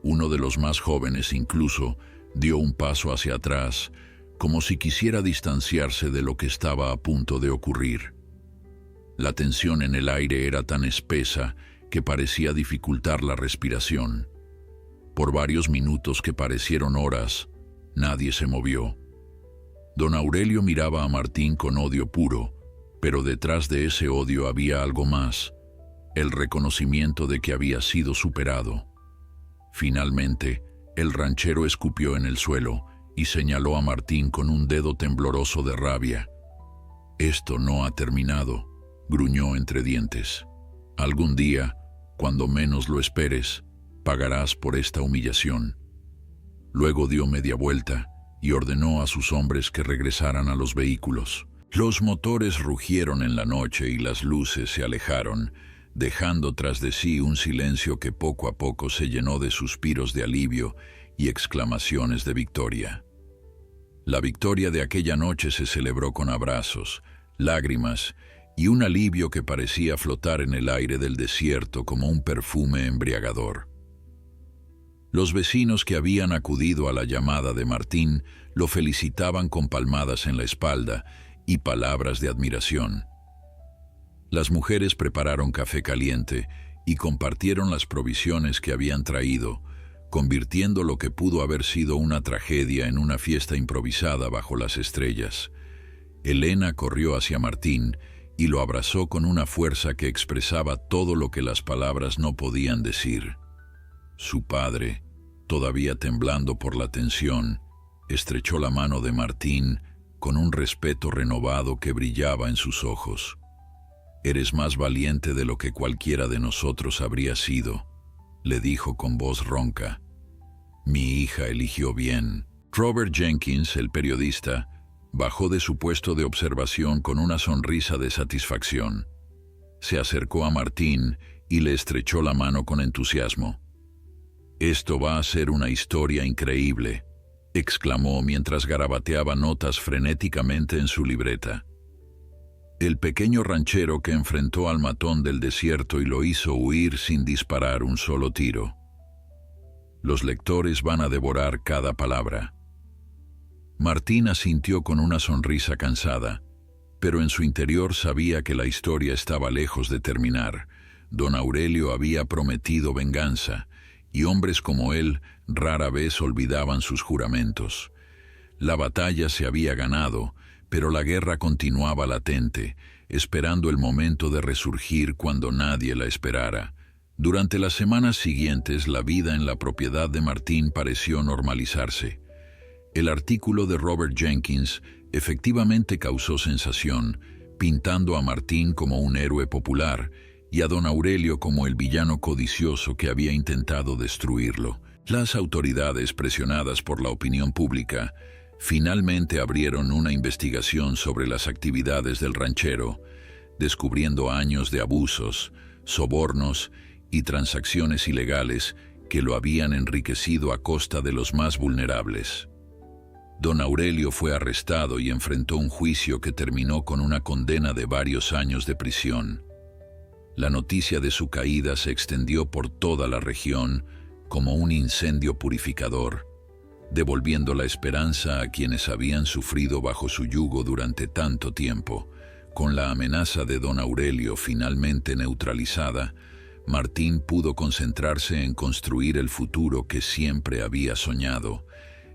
Uno de los más jóvenes incluso dio un paso hacia atrás, como si quisiera distanciarse de lo que estaba a punto de ocurrir. La tensión en el aire era tan espesa que parecía dificultar la respiración. Por varios minutos que parecieron horas, nadie se movió. Don Aurelio miraba a Martín con odio puro, pero detrás de ese odio había algo más, el reconocimiento de que había sido superado. Finalmente, el ranchero escupió en el suelo y señaló a Martín con un dedo tembloroso de rabia. «Esto no ha terminado», gruñó entre dientes. «Algún día, cuando menos lo esperes, pagarás por esta humillación». Luego dio media vuelta y ordenó a sus hombres que regresaran a los vehículos. Los motores rugieron en la noche y las luces se alejaron, dejando tras de sí un silencio que poco a poco se llenó de suspiros de alivio y exclamaciones de victoria. La victoria de aquella noche se celebró con abrazos, lágrimas y un alivio que parecía flotar en el aire del desierto como un perfume embriagador. Los vecinos que habían acudido a la llamada de Martín lo felicitaban con palmadas en la espalda y palabras de admiración. Las mujeres prepararon café caliente y compartieron las provisiones que habían traído, convirtiendo lo que pudo haber sido una tragedia en una fiesta improvisada bajo las estrellas. Elena corrió hacia Martín y lo abrazó con una fuerza que expresaba todo lo que las palabras no podían decir. Su padre, todavía temblando por la tensión, estrechó la mano de Martín con un respeto renovado que brillaba en sus ojos. «Eres más valiente de lo que cualquiera de nosotros habría sido», le dijo con voz ronca. «Mi hija eligió bien». Robert Jenkins, el periodista, bajó de su puesto de observación con una sonrisa de satisfacción. Se acercó a Martín y le estrechó la mano con entusiasmo. «Esto va a ser una historia increíble», exclamó mientras garabateaba notas frenéticamente en su libreta. El pequeño ranchero que enfrentó al matón del desierto y lo hizo huir sin disparar un solo tiro. Los lectores van a devorar cada palabra. Martín asintió con una sonrisa cansada, pero en su interior sabía que la historia estaba lejos de terminar. Don Aurelio había prometido venganza, y hombres como él rara vez olvidaban sus juramentos. La batalla se había ganado, pero la guerra continuaba latente, esperando el momento de resurgir cuando nadie la esperara. Durante las semanas siguientes, la vida en la propiedad de Martín pareció normalizarse. El artículo de Robert Jenkins efectivamente causó sensación, pintando a Martín como un héroe popular y a don Aurelio como el villano codicioso que había intentado destruirlo. Las autoridades, presionadas por la opinión pública, finalmente abrieron una investigación sobre las actividades del ranchero, descubriendo años de abusos, sobornos y transacciones ilegales que lo habían enriquecido a costa de los más vulnerables. Don Aurelio fue arrestado y enfrentó un juicio que terminó con una condena de varios años de prisión. La noticia de su caída se extendió por toda la región como un incendio purificador, devolviendo la esperanza a quienes habían sufrido bajo su yugo durante tanto tiempo. Con la amenaza de don Aurelio finalmente neutralizada, Martín pudo concentrarse en construir el futuro que siempre había soñado.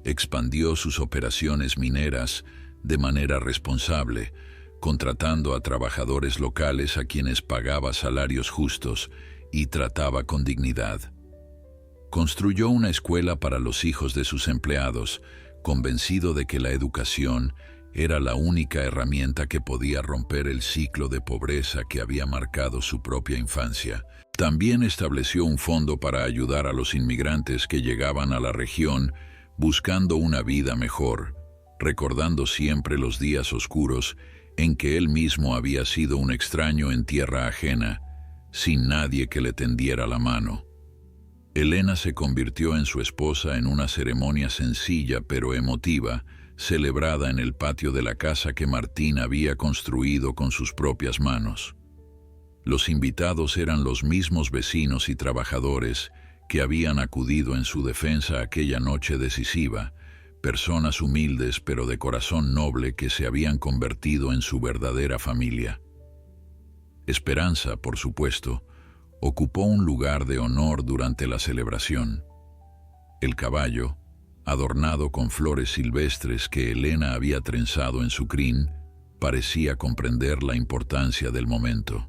Expandió sus operaciones mineras de manera responsable, contratando a trabajadores locales a quienes pagaba salarios justos y trataba con dignidad. Construyó una escuela para los hijos de sus empleados, convencido de que la educación era la única herramienta que podía romper el ciclo de pobreza que había marcado su propia infancia. También estableció un fondo para ayudar a los inmigrantes que llegaban a la región buscando una vida mejor, recordando siempre los días oscuros en que él mismo había sido un extraño en tierra ajena, sin nadie que le tendiera la mano. Elena se convirtió en su esposa en una ceremonia sencilla pero emotiva, celebrada en el patio de la casa que Martín había construido con sus propias manos. Los invitados eran los mismos vecinos y trabajadores que habían acudido en su defensa aquella noche decisiva, personas humildes pero de corazón noble que se habían convertido en su verdadera familia. Esperanza, por supuesto, ocupó un lugar de honor durante la celebración. El caballo, adornado con flores silvestres que Elena había trenzado en su crin, parecía comprender la importancia del momento.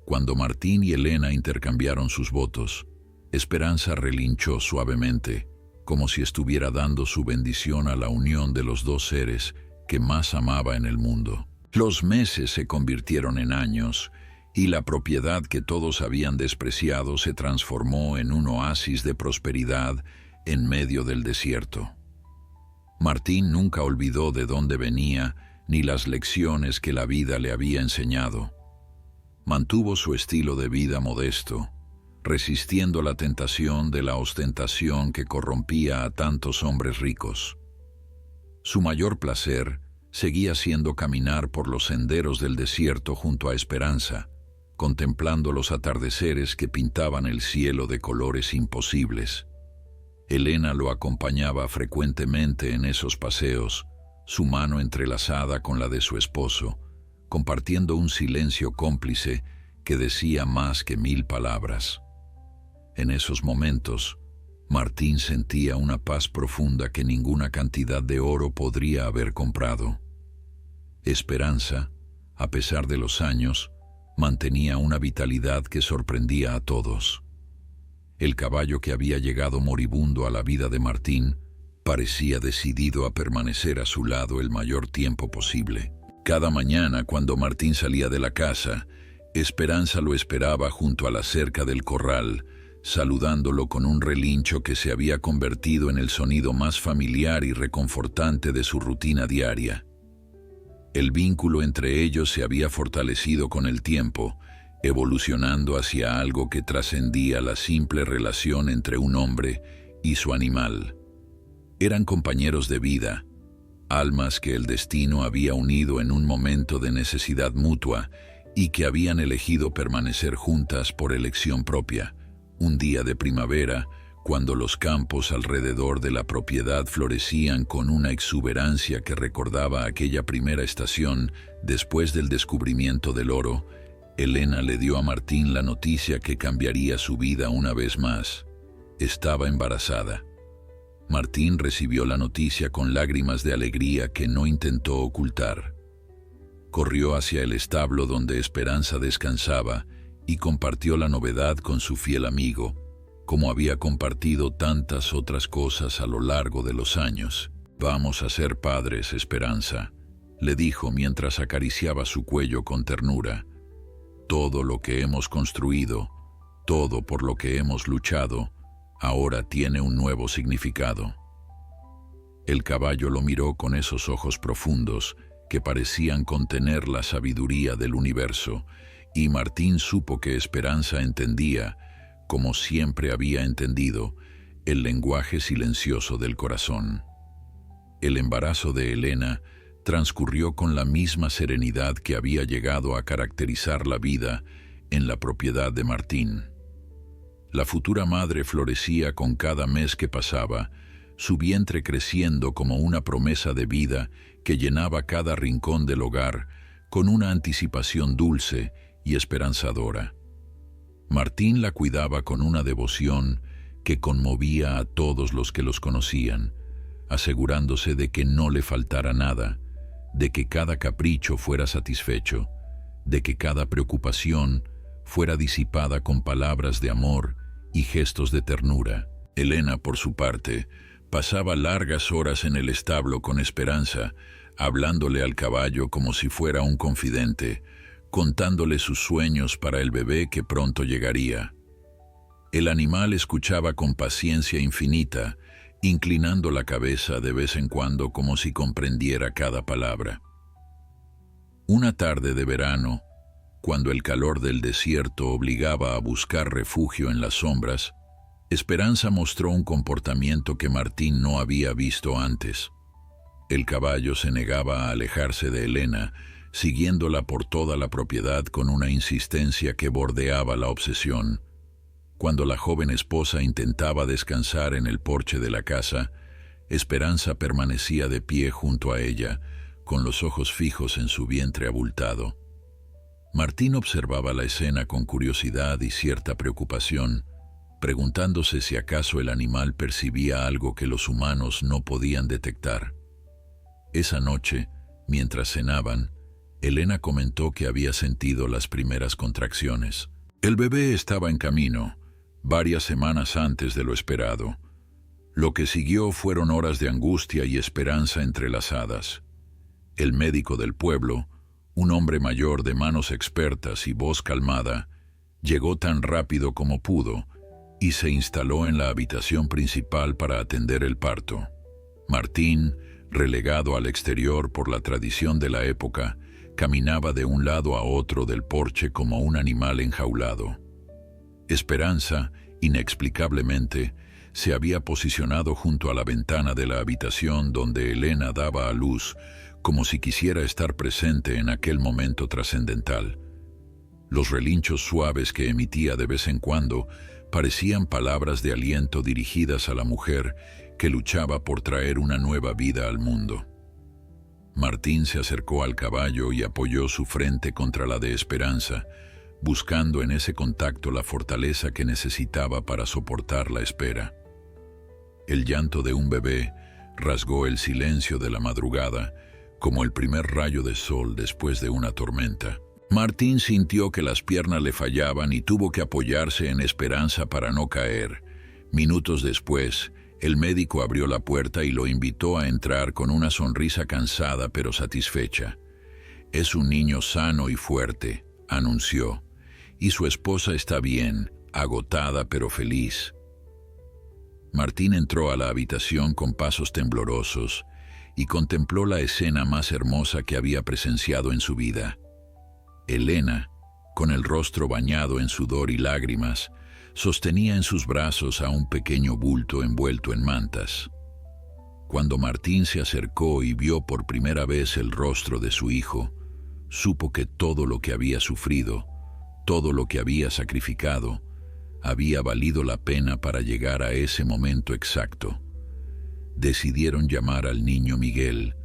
Cuando Martín y Elena intercambiaron sus votos, Esperanza relinchó suavemente, como si estuviera dando su bendición a la unión de los dos seres que más amaba en el mundo. Los meses se convirtieron en años, y la propiedad que todos habían despreciado se transformó en un oasis de prosperidad en medio del desierto. Martín nunca olvidó de dónde venía ni las lecciones que la vida le había enseñado. Mantuvo su estilo de vida modesto, resistiendo la tentación de la ostentación que corrompía a tantos hombres ricos. Su mayor placer seguía siendo caminar por los senderos del desierto junto a Esperanza, contemplando los atardeceres que pintaban el cielo de colores imposibles. Elena lo acompañaba frecuentemente en esos paseos, su mano entrelazada con la de su esposo, compartiendo un silencio cómplice que decía más que 1000 palabras. En esos momentos, Martín sentía una paz profunda que ninguna cantidad de oro podría haber comprado. Esperanza, a pesar de los años, mantenía una vitalidad que sorprendía a todos. El caballo que había llegado moribundo a la vida de Martín parecía decidido a permanecer a su lado el mayor tiempo posible. Cada mañana, cuando Martín salía de la casa, Esperanza lo esperaba junto a la cerca del corral, saludándolo con un relincho que se había convertido en el sonido más familiar y reconfortante de su rutina diaria. El vínculo entre ellos se había fortalecido con el tiempo, evolucionando hacia algo que trascendía la simple relación entre un hombre y su animal. Eran compañeros de vida, almas que el destino había unido en un momento de necesidad mutua y que habían elegido permanecer juntas por elección propia. Un día de primavera, cuando los campos alrededor de la propiedad florecían con una exuberancia que recordaba aquella primera estación después del descubrimiento del oro, Elena le dio a Martín la noticia que cambiaría su vida una vez más. Estaba embarazada. Martín recibió la noticia con lágrimas de alegría que no intentó ocultar. Corrió hacia el establo donde Esperanza descansaba y compartió la novedad con su fiel amigo, como había compartido tantas otras cosas a lo largo de los años. «Vamos a ser padres, Esperanza», le dijo mientras acariciaba su cuello con ternura. «Todo lo que hemos construido, todo por lo que hemos luchado, ahora tiene un nuevo significado». El caballo lo miró con esos ojos profundos que parecían contener la sabiduría del universo, y Martín supo que Esperanza entendía, como siempre había entendido, el lenguaje silencioso del corazón. El embarazo de Elena transcurrió con la misma serenidad que había llegado a caracterizar la vida en la propiedad de Martín. La futura madre florecía con cada mes que pasaba, su vientre creciendo como una promesa de vida que llenaba cada rincón del hogar con una anticipación dulce y esperanzadora. Martín la cuidaba con una devoción que conmovía a todos los que los conocían, asegurándose de que no le faltara nada, de que cada capricho fuera satisfecho, de que cada preocupación fuera disipada con palabras de amor y gestos de ternura. Elena, por su parte, pasaba largas horas en el establo con Esperanza, hablándole al caballo como si fuera un confidente, contándole sus sueños para el bebé que pronto llegaría. El animal escuchaba con paciencia infinita, inclinando la cabeza de vez en cuando como si comprendiera cada palabra. Una tarde de verano, cuando el calor del desierto obligaba a buscar refugio en las sombras, Esperanza mostró un comportamiento que Martín no había visto antes. El caballo se negaba a alejarse de Elena, siguiéndola por toda la propiedad con una insistencia que bordeaba la obsesión. Cuando la joven esposa intentaba descansar en el porche de la casa, Esperanza permanecía de pie junto a ella, con los ojos fijos en su vientre abultado. Martín observaba la escena con curiosidad y cierta preocupación, preguntándose si acaso el animal percibía algo que los humanos no podían detectar. Esa noche, mientras cenaban, Elena comentó que había sentido las primeras contracciones. El bebé estaba en camino, varias semanas antes de lo esperado. Lo que siguió fueron horas de angustia y esperanza entrelazadas. El médico del pueblo, un hombre mayor de manos expertas y voz calmada, llegó tan rápido como pudo y se instaló en la habitación principal para atender el parto. Martín, relegado al exterior por la tradición de la época, caminaba de un lado a otro del porche como un animal enjaulado. Esperanza, inexplicablemente, se había posicionado junto a la ventana de la habitación donde Elena daba a luz, como si quisiera estar presente en aquel momento trascendental. Los relinchos suaves que emitía de vez en cuando Parecían palabras de aliento dirigidas a la mujer que luchaba por traer una nueva vida al mundo. Martín se acercó al caballo y apoyó su frente contra la de Esperanza, buscando en ese contacto la fortaleza que necesitaba para soportar la espera. El llanto de un bebé rasgó el silencio de la madrugada, como el primer rayo de sol después de una tormenta. Martín sintió que las piernas le fallaban y tuvo que apoyarse en Esperanza para no caer. Minutos después, el médico abrió la puerta y lo invitó a entrar con una sonrisa cansada pero satisfecha. «Es un niño sano y fuerte», anunció, «y su esposa está bien, agotada pero feliz». Martín entró a la habitación con pasos temblorosos y contempló la escena más hermosa que había presenciado en su vida. Elena, con el rostro bañado en sudor y lágrimas, sostenía en sus brazos a un pequeño bulto envuelto en mantas. Cuando Martín se acercó y vio por primera vez el rostro de su hijo, supo que todo lo que había sufrido, todo lo que había sacrificado, había valido la pena para llegar a ese momento exacto. Decidieron llamar al niño Miguel,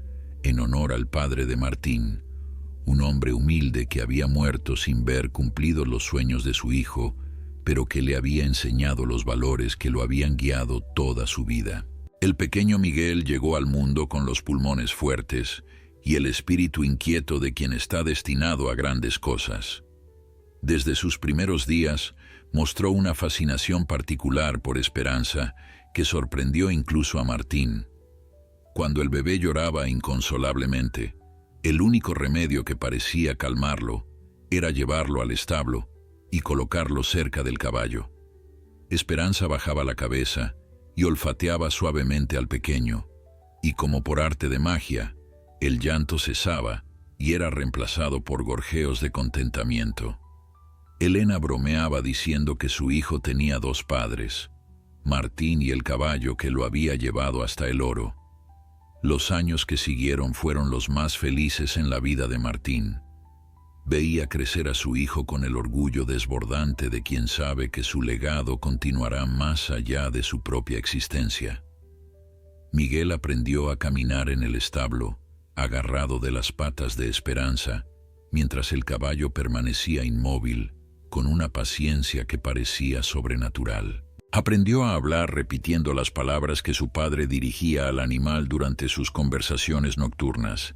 en honor al padre de Martín, un hombre humilde que había muerto sin ver cumplidos los sueños de su hijo, pero que le había enseñado los valores que lo habían guiado toda su vida. El pequeño Miguel llegó al mundo con los pulmones fuertes y el espíritu inquieto de quien está destinado a grandes cosas. Desde sus primeros días, mostró una fascinación particular por Esperanza que sorprendió incluso a Martín. Cuando el bebé lloraba inconsolablemente, el único remedio que parecía calmarlo era llevarlo al establo y colocarlo cerca del caballo. Esperanza bajaba la cabeza y olfateaba suavemente al pequeño, y como por arte de magia, el llanto cesaba y era reemplazado por gorjeos de contentamiento. Elena bromeaba diciendo que su hijo tenía dos padres, Martín y el caballo que lo había llevado hasta el oro. Los años que siguieron fueron los más felices en la vida de Martín. Veía crecer a su hijo con el orgullo desbordante de quien sabe que su legado continuará más allá de su propia existencia. Miguel aprendió a caminar en el establo, agarrado de las patas de Esperanza, mientras el caballo permanecía inmóvil, con una paciencia que parecía sobrenatural. Aprendió a hablar repitiendo las palabras que su padre dirigía al animal durante sus conversaciones nocturnas,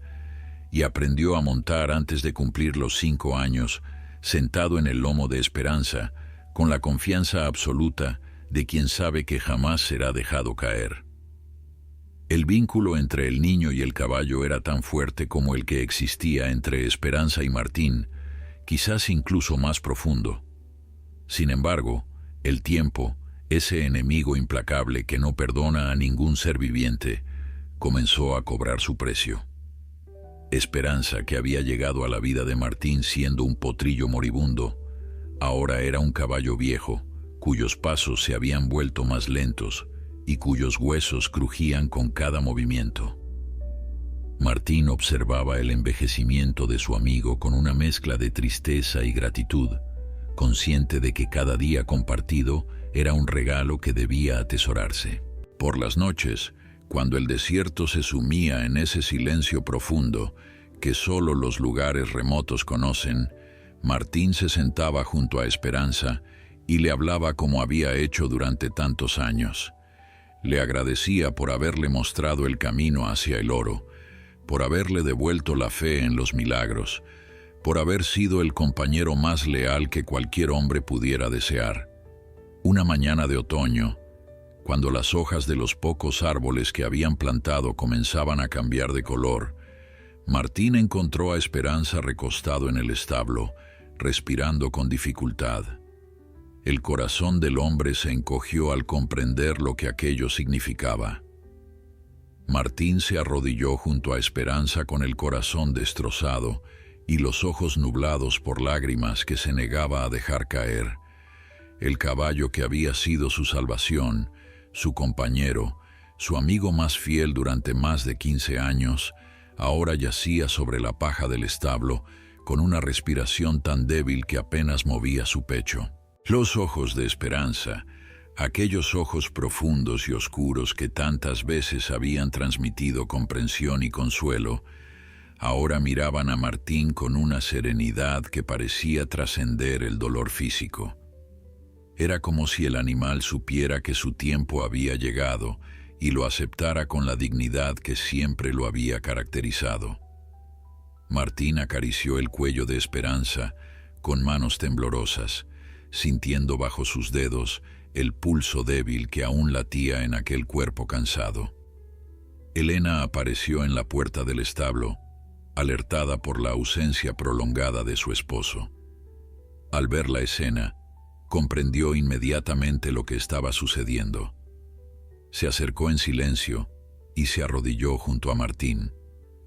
y aprendió a montar antes de cumplir los 5 años, sentado en el lomo de Esperanza, con la confianza absoluta de quien sabe que jamás será dejado caer. El vínculo entre el niño y el caballo era tan fuerte como el que existía entre Esperanza y Martín, quizás incluso más profundo. Sin embargo, el tiempo, ese enemigo implacable que no perdona a ningún ser viviente, comenzó a cobrar su precio. Esperanza, que había llegado a la vida de Martín siendo un potrillo moribundo, ahora era un caballo viejo, cuyos pasos se habían vuelto más lentos y cuyos huesos crujían con cada movimiento. Martín observaba el envejecimiento de su amigo con una mezcla de tristeza y gratitud, consciente de que cada día compartido era un regalo que debía atesorarse. Por las noches, cuando el desierto se sumía en ese silencio profundo que solo los lugares remotos conocen, Martín se sentaba junto a Esperanza y le hablaba como había hecho durante tantos años. Le agradecía por haberle mostrado el camino hacia el oro, por haberle devuelto la fe en los milagros, por haber sido el compañero más leal que cualquier hombre pudiera desear. Una mañana de otoño, cuando las hojas de los pocos árboles que habían plantado comenzaban a cambiar de color, Martín encontró a Esperanza recostado en el establo, respirando con dificultad. El corazón del hombre se encogió al comprender lo que aquello significaba. Martín se arrodilló junto a Esperanza con el corazón destrozado y los ojos nublados por lágrimas que se negaba a dejar caer. El caballo que había sido su salvación, su compañero, su amigo más fiel durante más de 15 años, ahora yacía sobre la paja del establo con una respiración tan débil que apenas movía su pecho. Los ojos de Esperanza, aquellos ojos profundos y oscuros que tantas veces habían transmitido comprensión y consuelo, ahora miraban a Martín con una serenidad que parecía trascender el dolor físico. Era como si el animal supiera que su tiempo había llegado y lo aceptara con la dignidad que siempre lo había caracterizado. Martín acarició el cuello de Esperanza con manos temblorosas, sintiendo bajo sus dedos el pulso débil que aún latía en aquel cuerpo cansado. Elena apareció en la puerta del establo, alertada por la ausencia prolongada de su esposo. Al ver la escena, comprendió inmediatamente lo que estaba sucediendo. Se acercó en silencio y se arrodilló junto a Martín,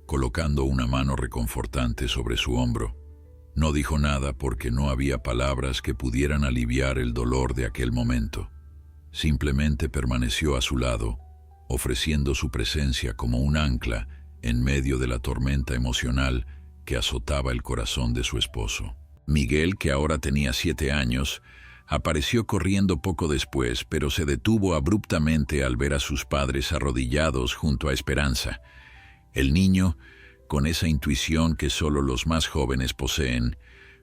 colocando una mano reconfortante sobre su hombro. No dijo nada porque no había palabras que pudieran aliviar el dolor de aquel momento. Simplemente permaneció a su lado, ofreciendo su presencia como un ancla en medio de la tormenta emocional que azotaba el corazón de su esposo. Miguel, que ahora tenía 7 años, apareció corriendo poco después, pero se detuvo abruptamente al ver a sus padres arrodillados junto a Esperanza. El niño, con esa intuición que solo los más jóvenes poseen,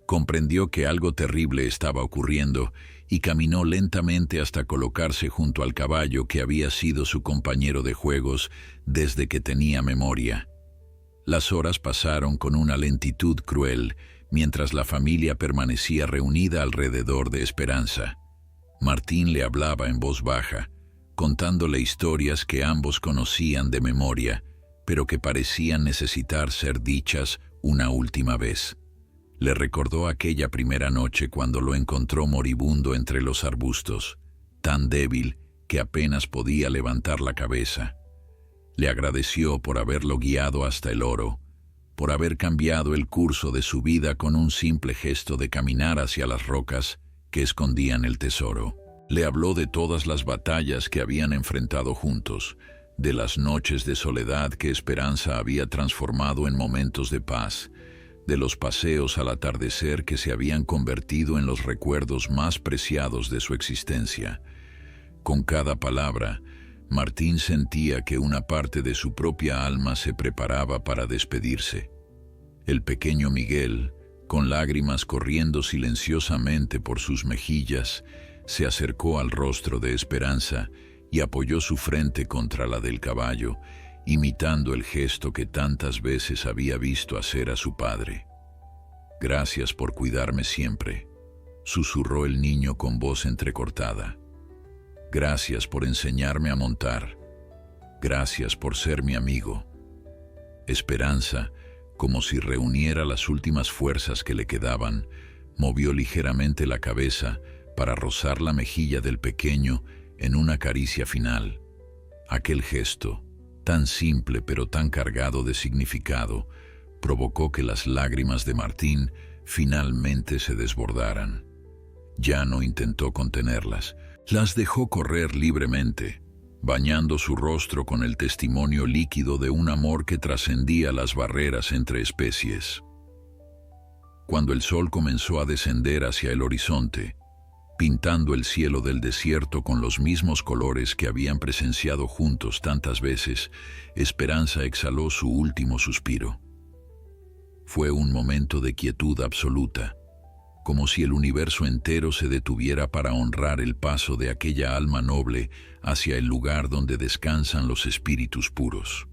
comprendió que algo terrible estaba ocurriendo y caminó lentamente hasta colocarse junto al caballo que había sido su compañero de juegos desde que tenía memoria. Las horas pasaron con una lentitud cruel mientras la familia permanecía reunida alrededor de Esperanza. Martín le hablaba en voz baja, contándole historias que ambos conocían de memoria, pero que parecían necesitar ser dichas una última vez. Le recordó aquella primera noche cuando lo encontró moribundo entre los arbustos, tan débil que apenas podía levantar la cabeza. Le agradeció por haberlo guiado hasta el oro, por haber cambiado el curso de su vida con un simple gesto de caminar hacia las rocas que escondían el tesoro. Le habló de todas las batallas que habían enfrentado juntos, de las noches de soledad que Esperanza había transformado en momentos de paz, de los paseos al atardecer que se habían convertido en los recuerdos más preciados de su existencia. Con cada palabra, Martín sentía que una parte de su propia alma se preparaba para despedirse. El pequeño Miguel, con lágrimas corriendo silenciosamente por sus mejillas, se acercó al rostro de Esperanza y apoyó su frente contra la del caballo, imitando el gesto que tantas veces había visto hacer a su padre. «Gracias por cuidarme siempre», susurró el niño con voz entrecortada. «Gracias por enseñarme a montar. Gracias por ser mi amigo». Esperanza, como si reuniera las últimas fuerzas que le quedaban, movió ligeramente la cabeza para rozar la mejilla del pequeño en una caricia final. Aquel gesto, tan simple pero tan cargado de significado, provocó que las lágrimas de Martín finalmente se desbordaran. Ya no intentó contenerlas, las dejó correr libremente, bañando su rostro con el testimonio líquido de un amor que trascendía las barreras entre especies. Cuando el sol comenzó a descender hacia el horizonte, pintando el cielo del desierto con los mismos colores que habían presenciado juntos tantas veces, Esperanza exhaló su último suspiro. Fue un momento de quietud absoluta, como si el universo entero se detuviera para honrar el paso de aquella alma noble hacia el lugar donde descansan los espíritus puros.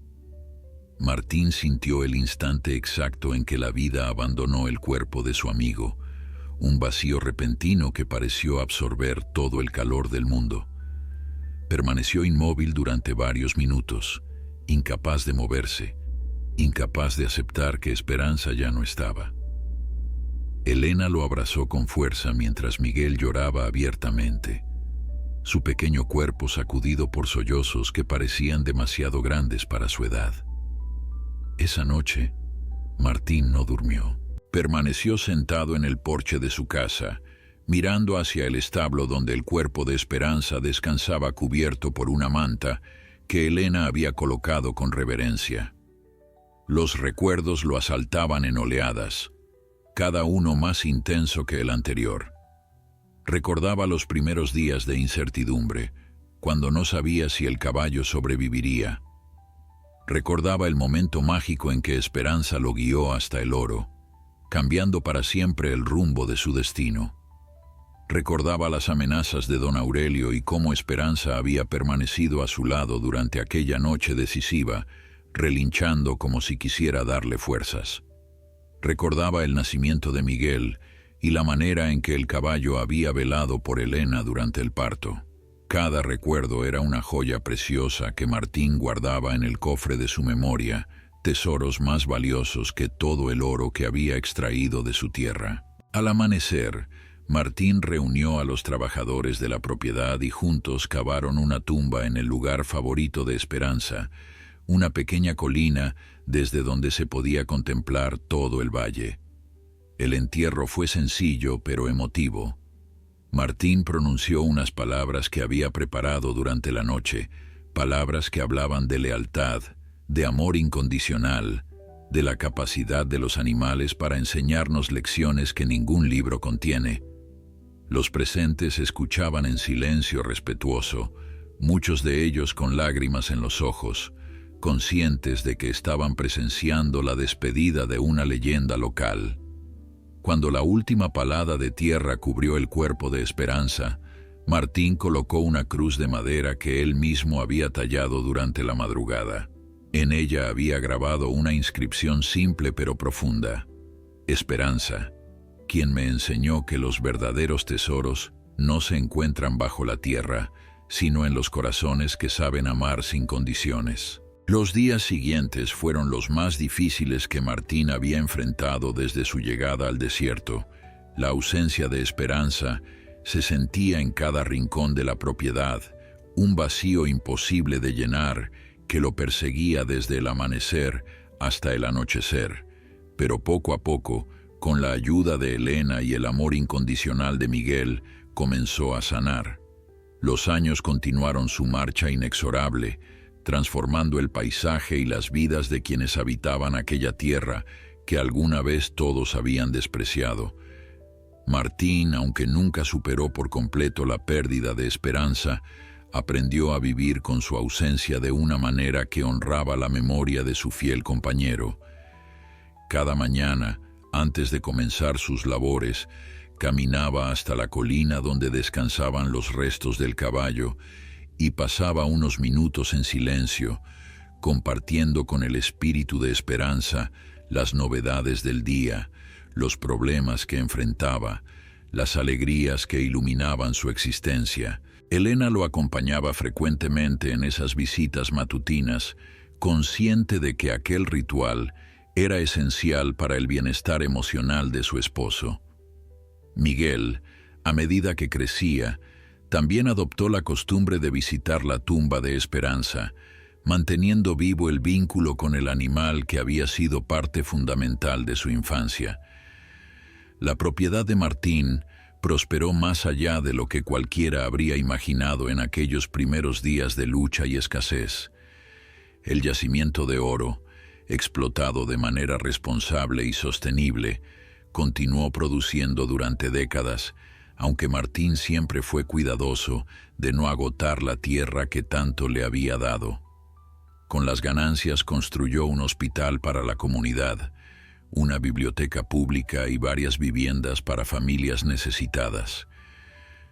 Martín sintió el instante exacto en que la vida abandonó el cuerpo de su amigo, un vacío repentino que pareció absorber todo el calor del mundo. Permaneció inmóvil durante varios minutos, incapaz de moverse, incapaz de aceptar que Esperanza ya no estaba. Elena lo abrazó con fuerza mientras Miguel lloraba abiertamente, su pequeño cuerpo sacudido por sollozos que parecían demasiado grandes para su edad. Esa noche, Martín no durmió. Permaneció sentado en el porche de su casa, mirando hacia el establo donde el cuerpo de Esperanza descansaba cubierto por una manta que Elena había colocado con reverencia. Los recuerdos lo asaltaban en oleadas, cada uno más intenso que el anterior. Recordaba los primeros días de incertidumbre, cuando no sabía si el caballo sobreviviría. Recordaba el momento mágico en que Esperanza lo guió hasta el oro, cambiando para siempre el rumbo de su destino. Recordaba las amenazas de don Aurelio y cómo Esperanza había permanecido a su lado durante aquella noche decisiva, relinchando como si quisiera darle fuerzas. Recordaba el nacimiento de Miguel y la manera en que el caballo había velado por Elena durante el parto. Cada recuerdo era una joya preciosa que Martín guardaba en el cofre de su memoria, tesoros más valiosos que todo el oro que había extraído de su tierra. Al amanecer, Martín reunió a los trabajadores de la propiedad y juntos cavaron una tumba en el lugar favorito de Esperanza, una pequeña colina desde donde se podía contemplar todo el valle. El entierro fue sencillo pero emotivo. Martín pronunció unas palabras que había preparado durante la noche, palabras que hablaban de lealtad, de amor incondicional, de la capacidad de los animales para enseñarnos lecciones que ningún libro contiene. Los presentes escuchaban en silencio respetuoso, muchos de ellos con lágrimas en los ojos, conscientes de que estaban presenciando la despedida de una leyenda local. Cuando la última palada de tierra cubrió el cuerpo de Esperanza, Martín colocó una cruz de madera que él mismo había tallado durante la madrugada. En ella había grabado una inscripción simple pero profunda: Esperanza, quien me enseñó que los verdaderos tesoros no se encuentran bajo la tierra, sino en los corazones que saben amar sin condiciones. Los días siguientes fueron los más difíciles que Martín había enfrentado desde su llegada al desierto. La ausencia de Esperanza se sentía en cada rincón de la propiedad, un vacío imposible de llenar que lo perseguía desde el amanecer hasta el anochecer. Pero poco a poco, con la ayuda de Elena y el amor incondicional de Miguel, comenzó a sanar. Los años continuaron su marcha inexorable, transformando el paisaje y las vidas de quienes habitaban aquella tierra que alguna vez todos habían despreciado. Martín, aunque nunca superó por completo la pérdida de Esperanza, aprendió a vivir con su ausencia de una manera que honraba la memoria de su fiel compañero. Cada mañana, antes de comenzar sus labores, caminaba hasta la colina donde descansaban los restos del caballo y pasaba unos minutos en silencio, compartiendo con el espíritu de Esperanza las novedades del día, los problemas que enfrentaba, las alegrías que iluminaban su existencia. Elena lo acompañaba frecuentemente en esas visitas matutinas, consciente de que aquel ritual era esencial para el bienestar emocional de su esposo. Miguel, a medida que crecía, también adoptó la costumbre de visitar la tumba de Esperanza, manteniendo vivo el vínculo con el animal que había sido parte fundamental de su infancia. La propiedad de Martín prosperó más allá de lo que cualquiera habría imaginado en aquellos primeros días de lucha y escasez. El yacimiento de oro, explotado de manera responsable y sostenible, continuó produciendo durante décadas, aunque Martín siempre fue cuidadoso de no agotar la tierra que tanto le había dado. Con las ganancias construyó un hospital para la comunidad, una biblioteca pública y varias viviendas para familias necesitadas.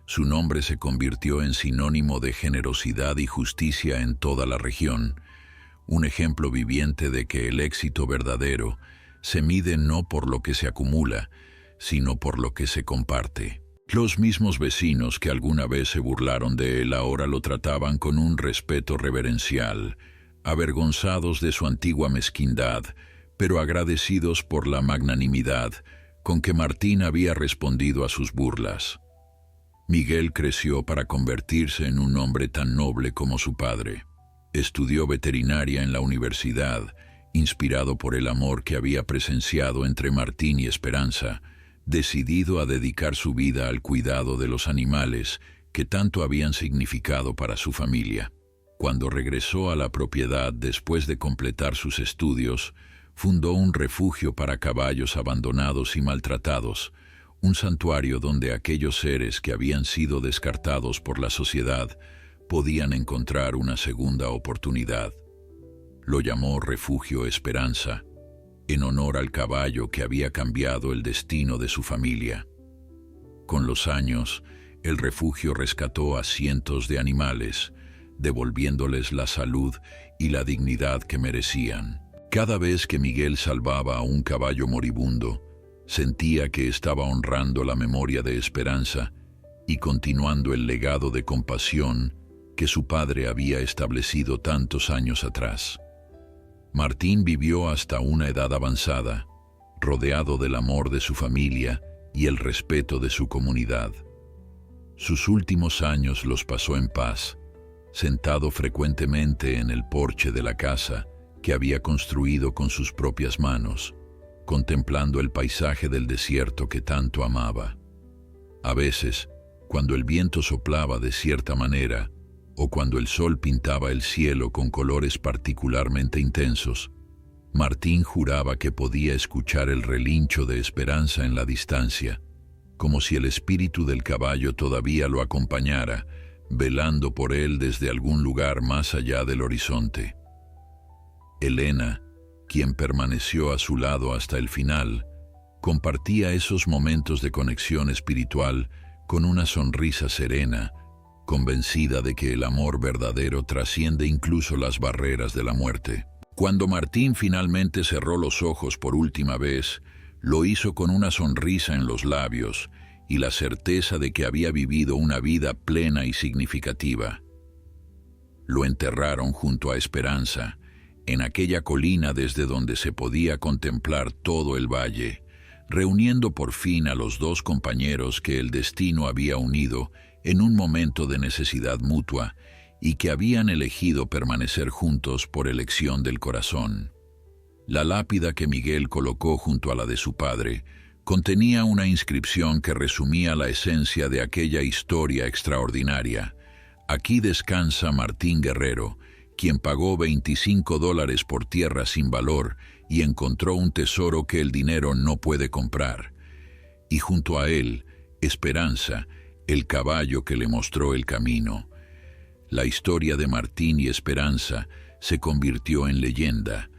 Su nombre se convirtió en sinónimo de generosidad y justicia en toda la región, un ejemplo viviente de que el éxito verdadero se mide no por lo que se acumula, sino por lo que se comparte. Los mismos vecinos que alguna vez se burlaron de él ahora lo trataban con un respeto reverencial, avergonzados de su antigua mezquindad, pero agradecidos por la magnanimidad con que Martín había respondido a sus burlas. Miguel creció para convertirse en un hombre tan noble como su padre. Estudió veterinaria en la universidad, inspirado por el amor que había presenciado entre Martín y Esperanza, decidido a dedicar su vida al cuidado de los animales que tanto habían significado para su familia. Cuando regresó a la propiedad después de completar sus estudios, fundó un refugio para caballos abandonados y maltratados, un santuario donde aquellos seres que habían sido descartados por la sociedad podían encontrar una segunda oportunidad. Lo llamó Refugio Esperanza, en honor al caballo que había cambiado el destino de su familia. Con los años, el refugio rescató a cientos de animales, devolviéndoles la salud y la dignidad que merecían. Cada vez que Miguel salvaba a un caballo moribundo, sentía que estaba honrando la memoria de Esperanza y continuando el legado de compasión que su padre había establecido tantos años atrás. Martín vivió hasta una edad avanzada, rodeado del amor de su familia y el respeto de su comunidad. Sus últimos años los pasó en paz, sentado frecuentemente en el porche de la casa que había construido con sus propias manos, contemplando el paisaje del desierto que tanto amaba. A veces, cuando el viento soplaba de cierta manera, o cuando el sol pintaba el cielo con colores particularmente intensos, Martín juraba que podía escuchar el relincho de Esperanza en la distancia, como si el espíritu del caballo todavía lo acompañara, velando por él desde algún lugar más allá del horizonte. Elena, quien permaneció a su lado hasta el final, compartía esos momentos de conexión espiritual con una sonrisa serena, convencida de que el amor verdadero trasciende incluso las barreras de la muerte. Cuando Martín finalmente cerró los ojos por última vez, lo hizo con una sonrisa en los labios y la certeza de que había vivido una vida plena y significativa. Lo enterraron junto a Esperanza, en aquella colina desde donde se podía contemplar todo el valle, reuniendo por fin a los dos compañeros que el destino había unido en un momento de necesidad mutua y que habían elegido permanecer juntos por elección del corazón. La lápida que Miguel colocó junto a la de su padre contenía una inscripción que resumía la esencia de aquella historia extraordinaria. Aquí descansa Martín Guerrero, quien pagó $25 por tierra sin valor y encontró un tesoro que el dinero no puede comprar. Y junto a él, Esperanza, el caballo que le mostró el camino. La historia de Martín y Esperanza se convirtió en leyenda,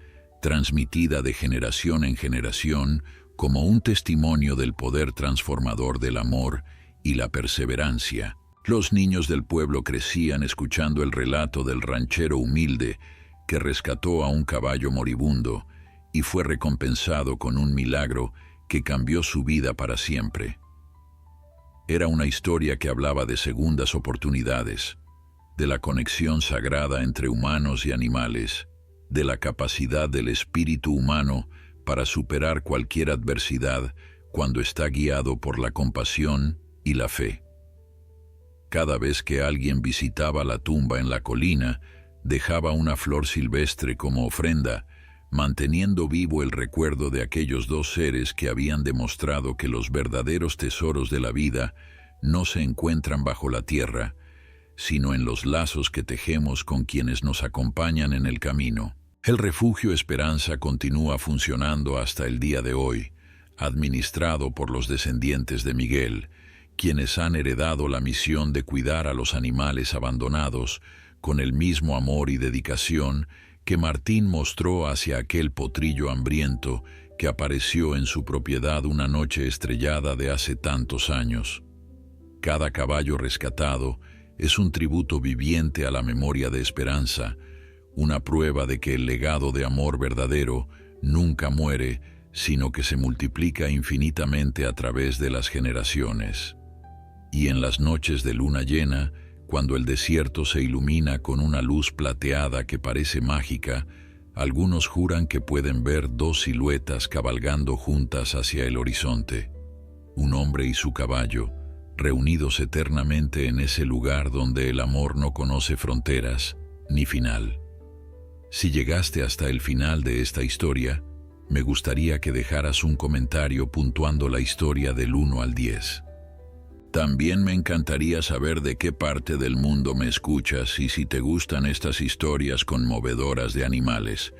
transmitida de generación en generación como un testimonio del poder transformador del amor y la perseverancia. Los niños del pueblo crecían escuchando el relato del ranchero humilde que rescató a un caballo moribundo y fue recompensado con un milagro que cambió su vida para siempre. Era una historia que hablaba de segundas oportunidades, de la conexión sagrada entre humanos y animales, de la capacidad del espíritu humano para superar cualquier adversidad cuando está guiado por la compasión y la fe. Cada vez que alguien visitaba la tumba en la colina, dejaba una flor silvestre como ofrenda, manteniendo vivo el recuerdo de aquellos dos seres que habían demostrado que los verdaderos tesoros de la vida no se encuentran bajo la tierra, sino en los lazos que tejemos con quienes nos acompañan en el camino. El Refugio Esperanza continúa funcionando hasta el día de hoy, administrado por los descendientes de Miguel, quienes han heredado la misión de cuidar a los animales abandonados con el mismo amor y dedicación que Martín mostró hacia aquel potrillo hambriento que apareció en su propiedad una noche estrellada de hace tantos años. Cada caballo rescatado es un tributo viviente a la memoria de Esperanza, una prueba de que el legado de amor verdadero nunca muere, sino que se multiplica infinitamente a través de las generaciones. Y en las noches de luna llena, cuando el desierto se ilumina con una luz plateada que parece mágica, algunos juran que pueden ver dos siluetas cabalgando juntas hacia el horizonte. Un hombre y su caballo, reunidos eternamente en ese lugar donde el amor no conoce fronteras ni final. Si llegaste hasta el final de esta historia, me gustaría que dejaras un comentario puntuando la historia del 1 al 10. También me encantaría saber de qué parte del mundo me escuchas y si te gustan estas historias conmovedoras de animales.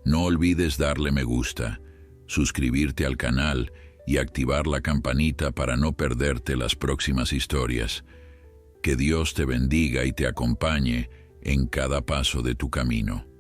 No olvides darle me gusta, suscribirte al canal y activar la campanita para no perderte las próximas historias. Que Dios te bendiga y te acompañe en cada paso de tu camino.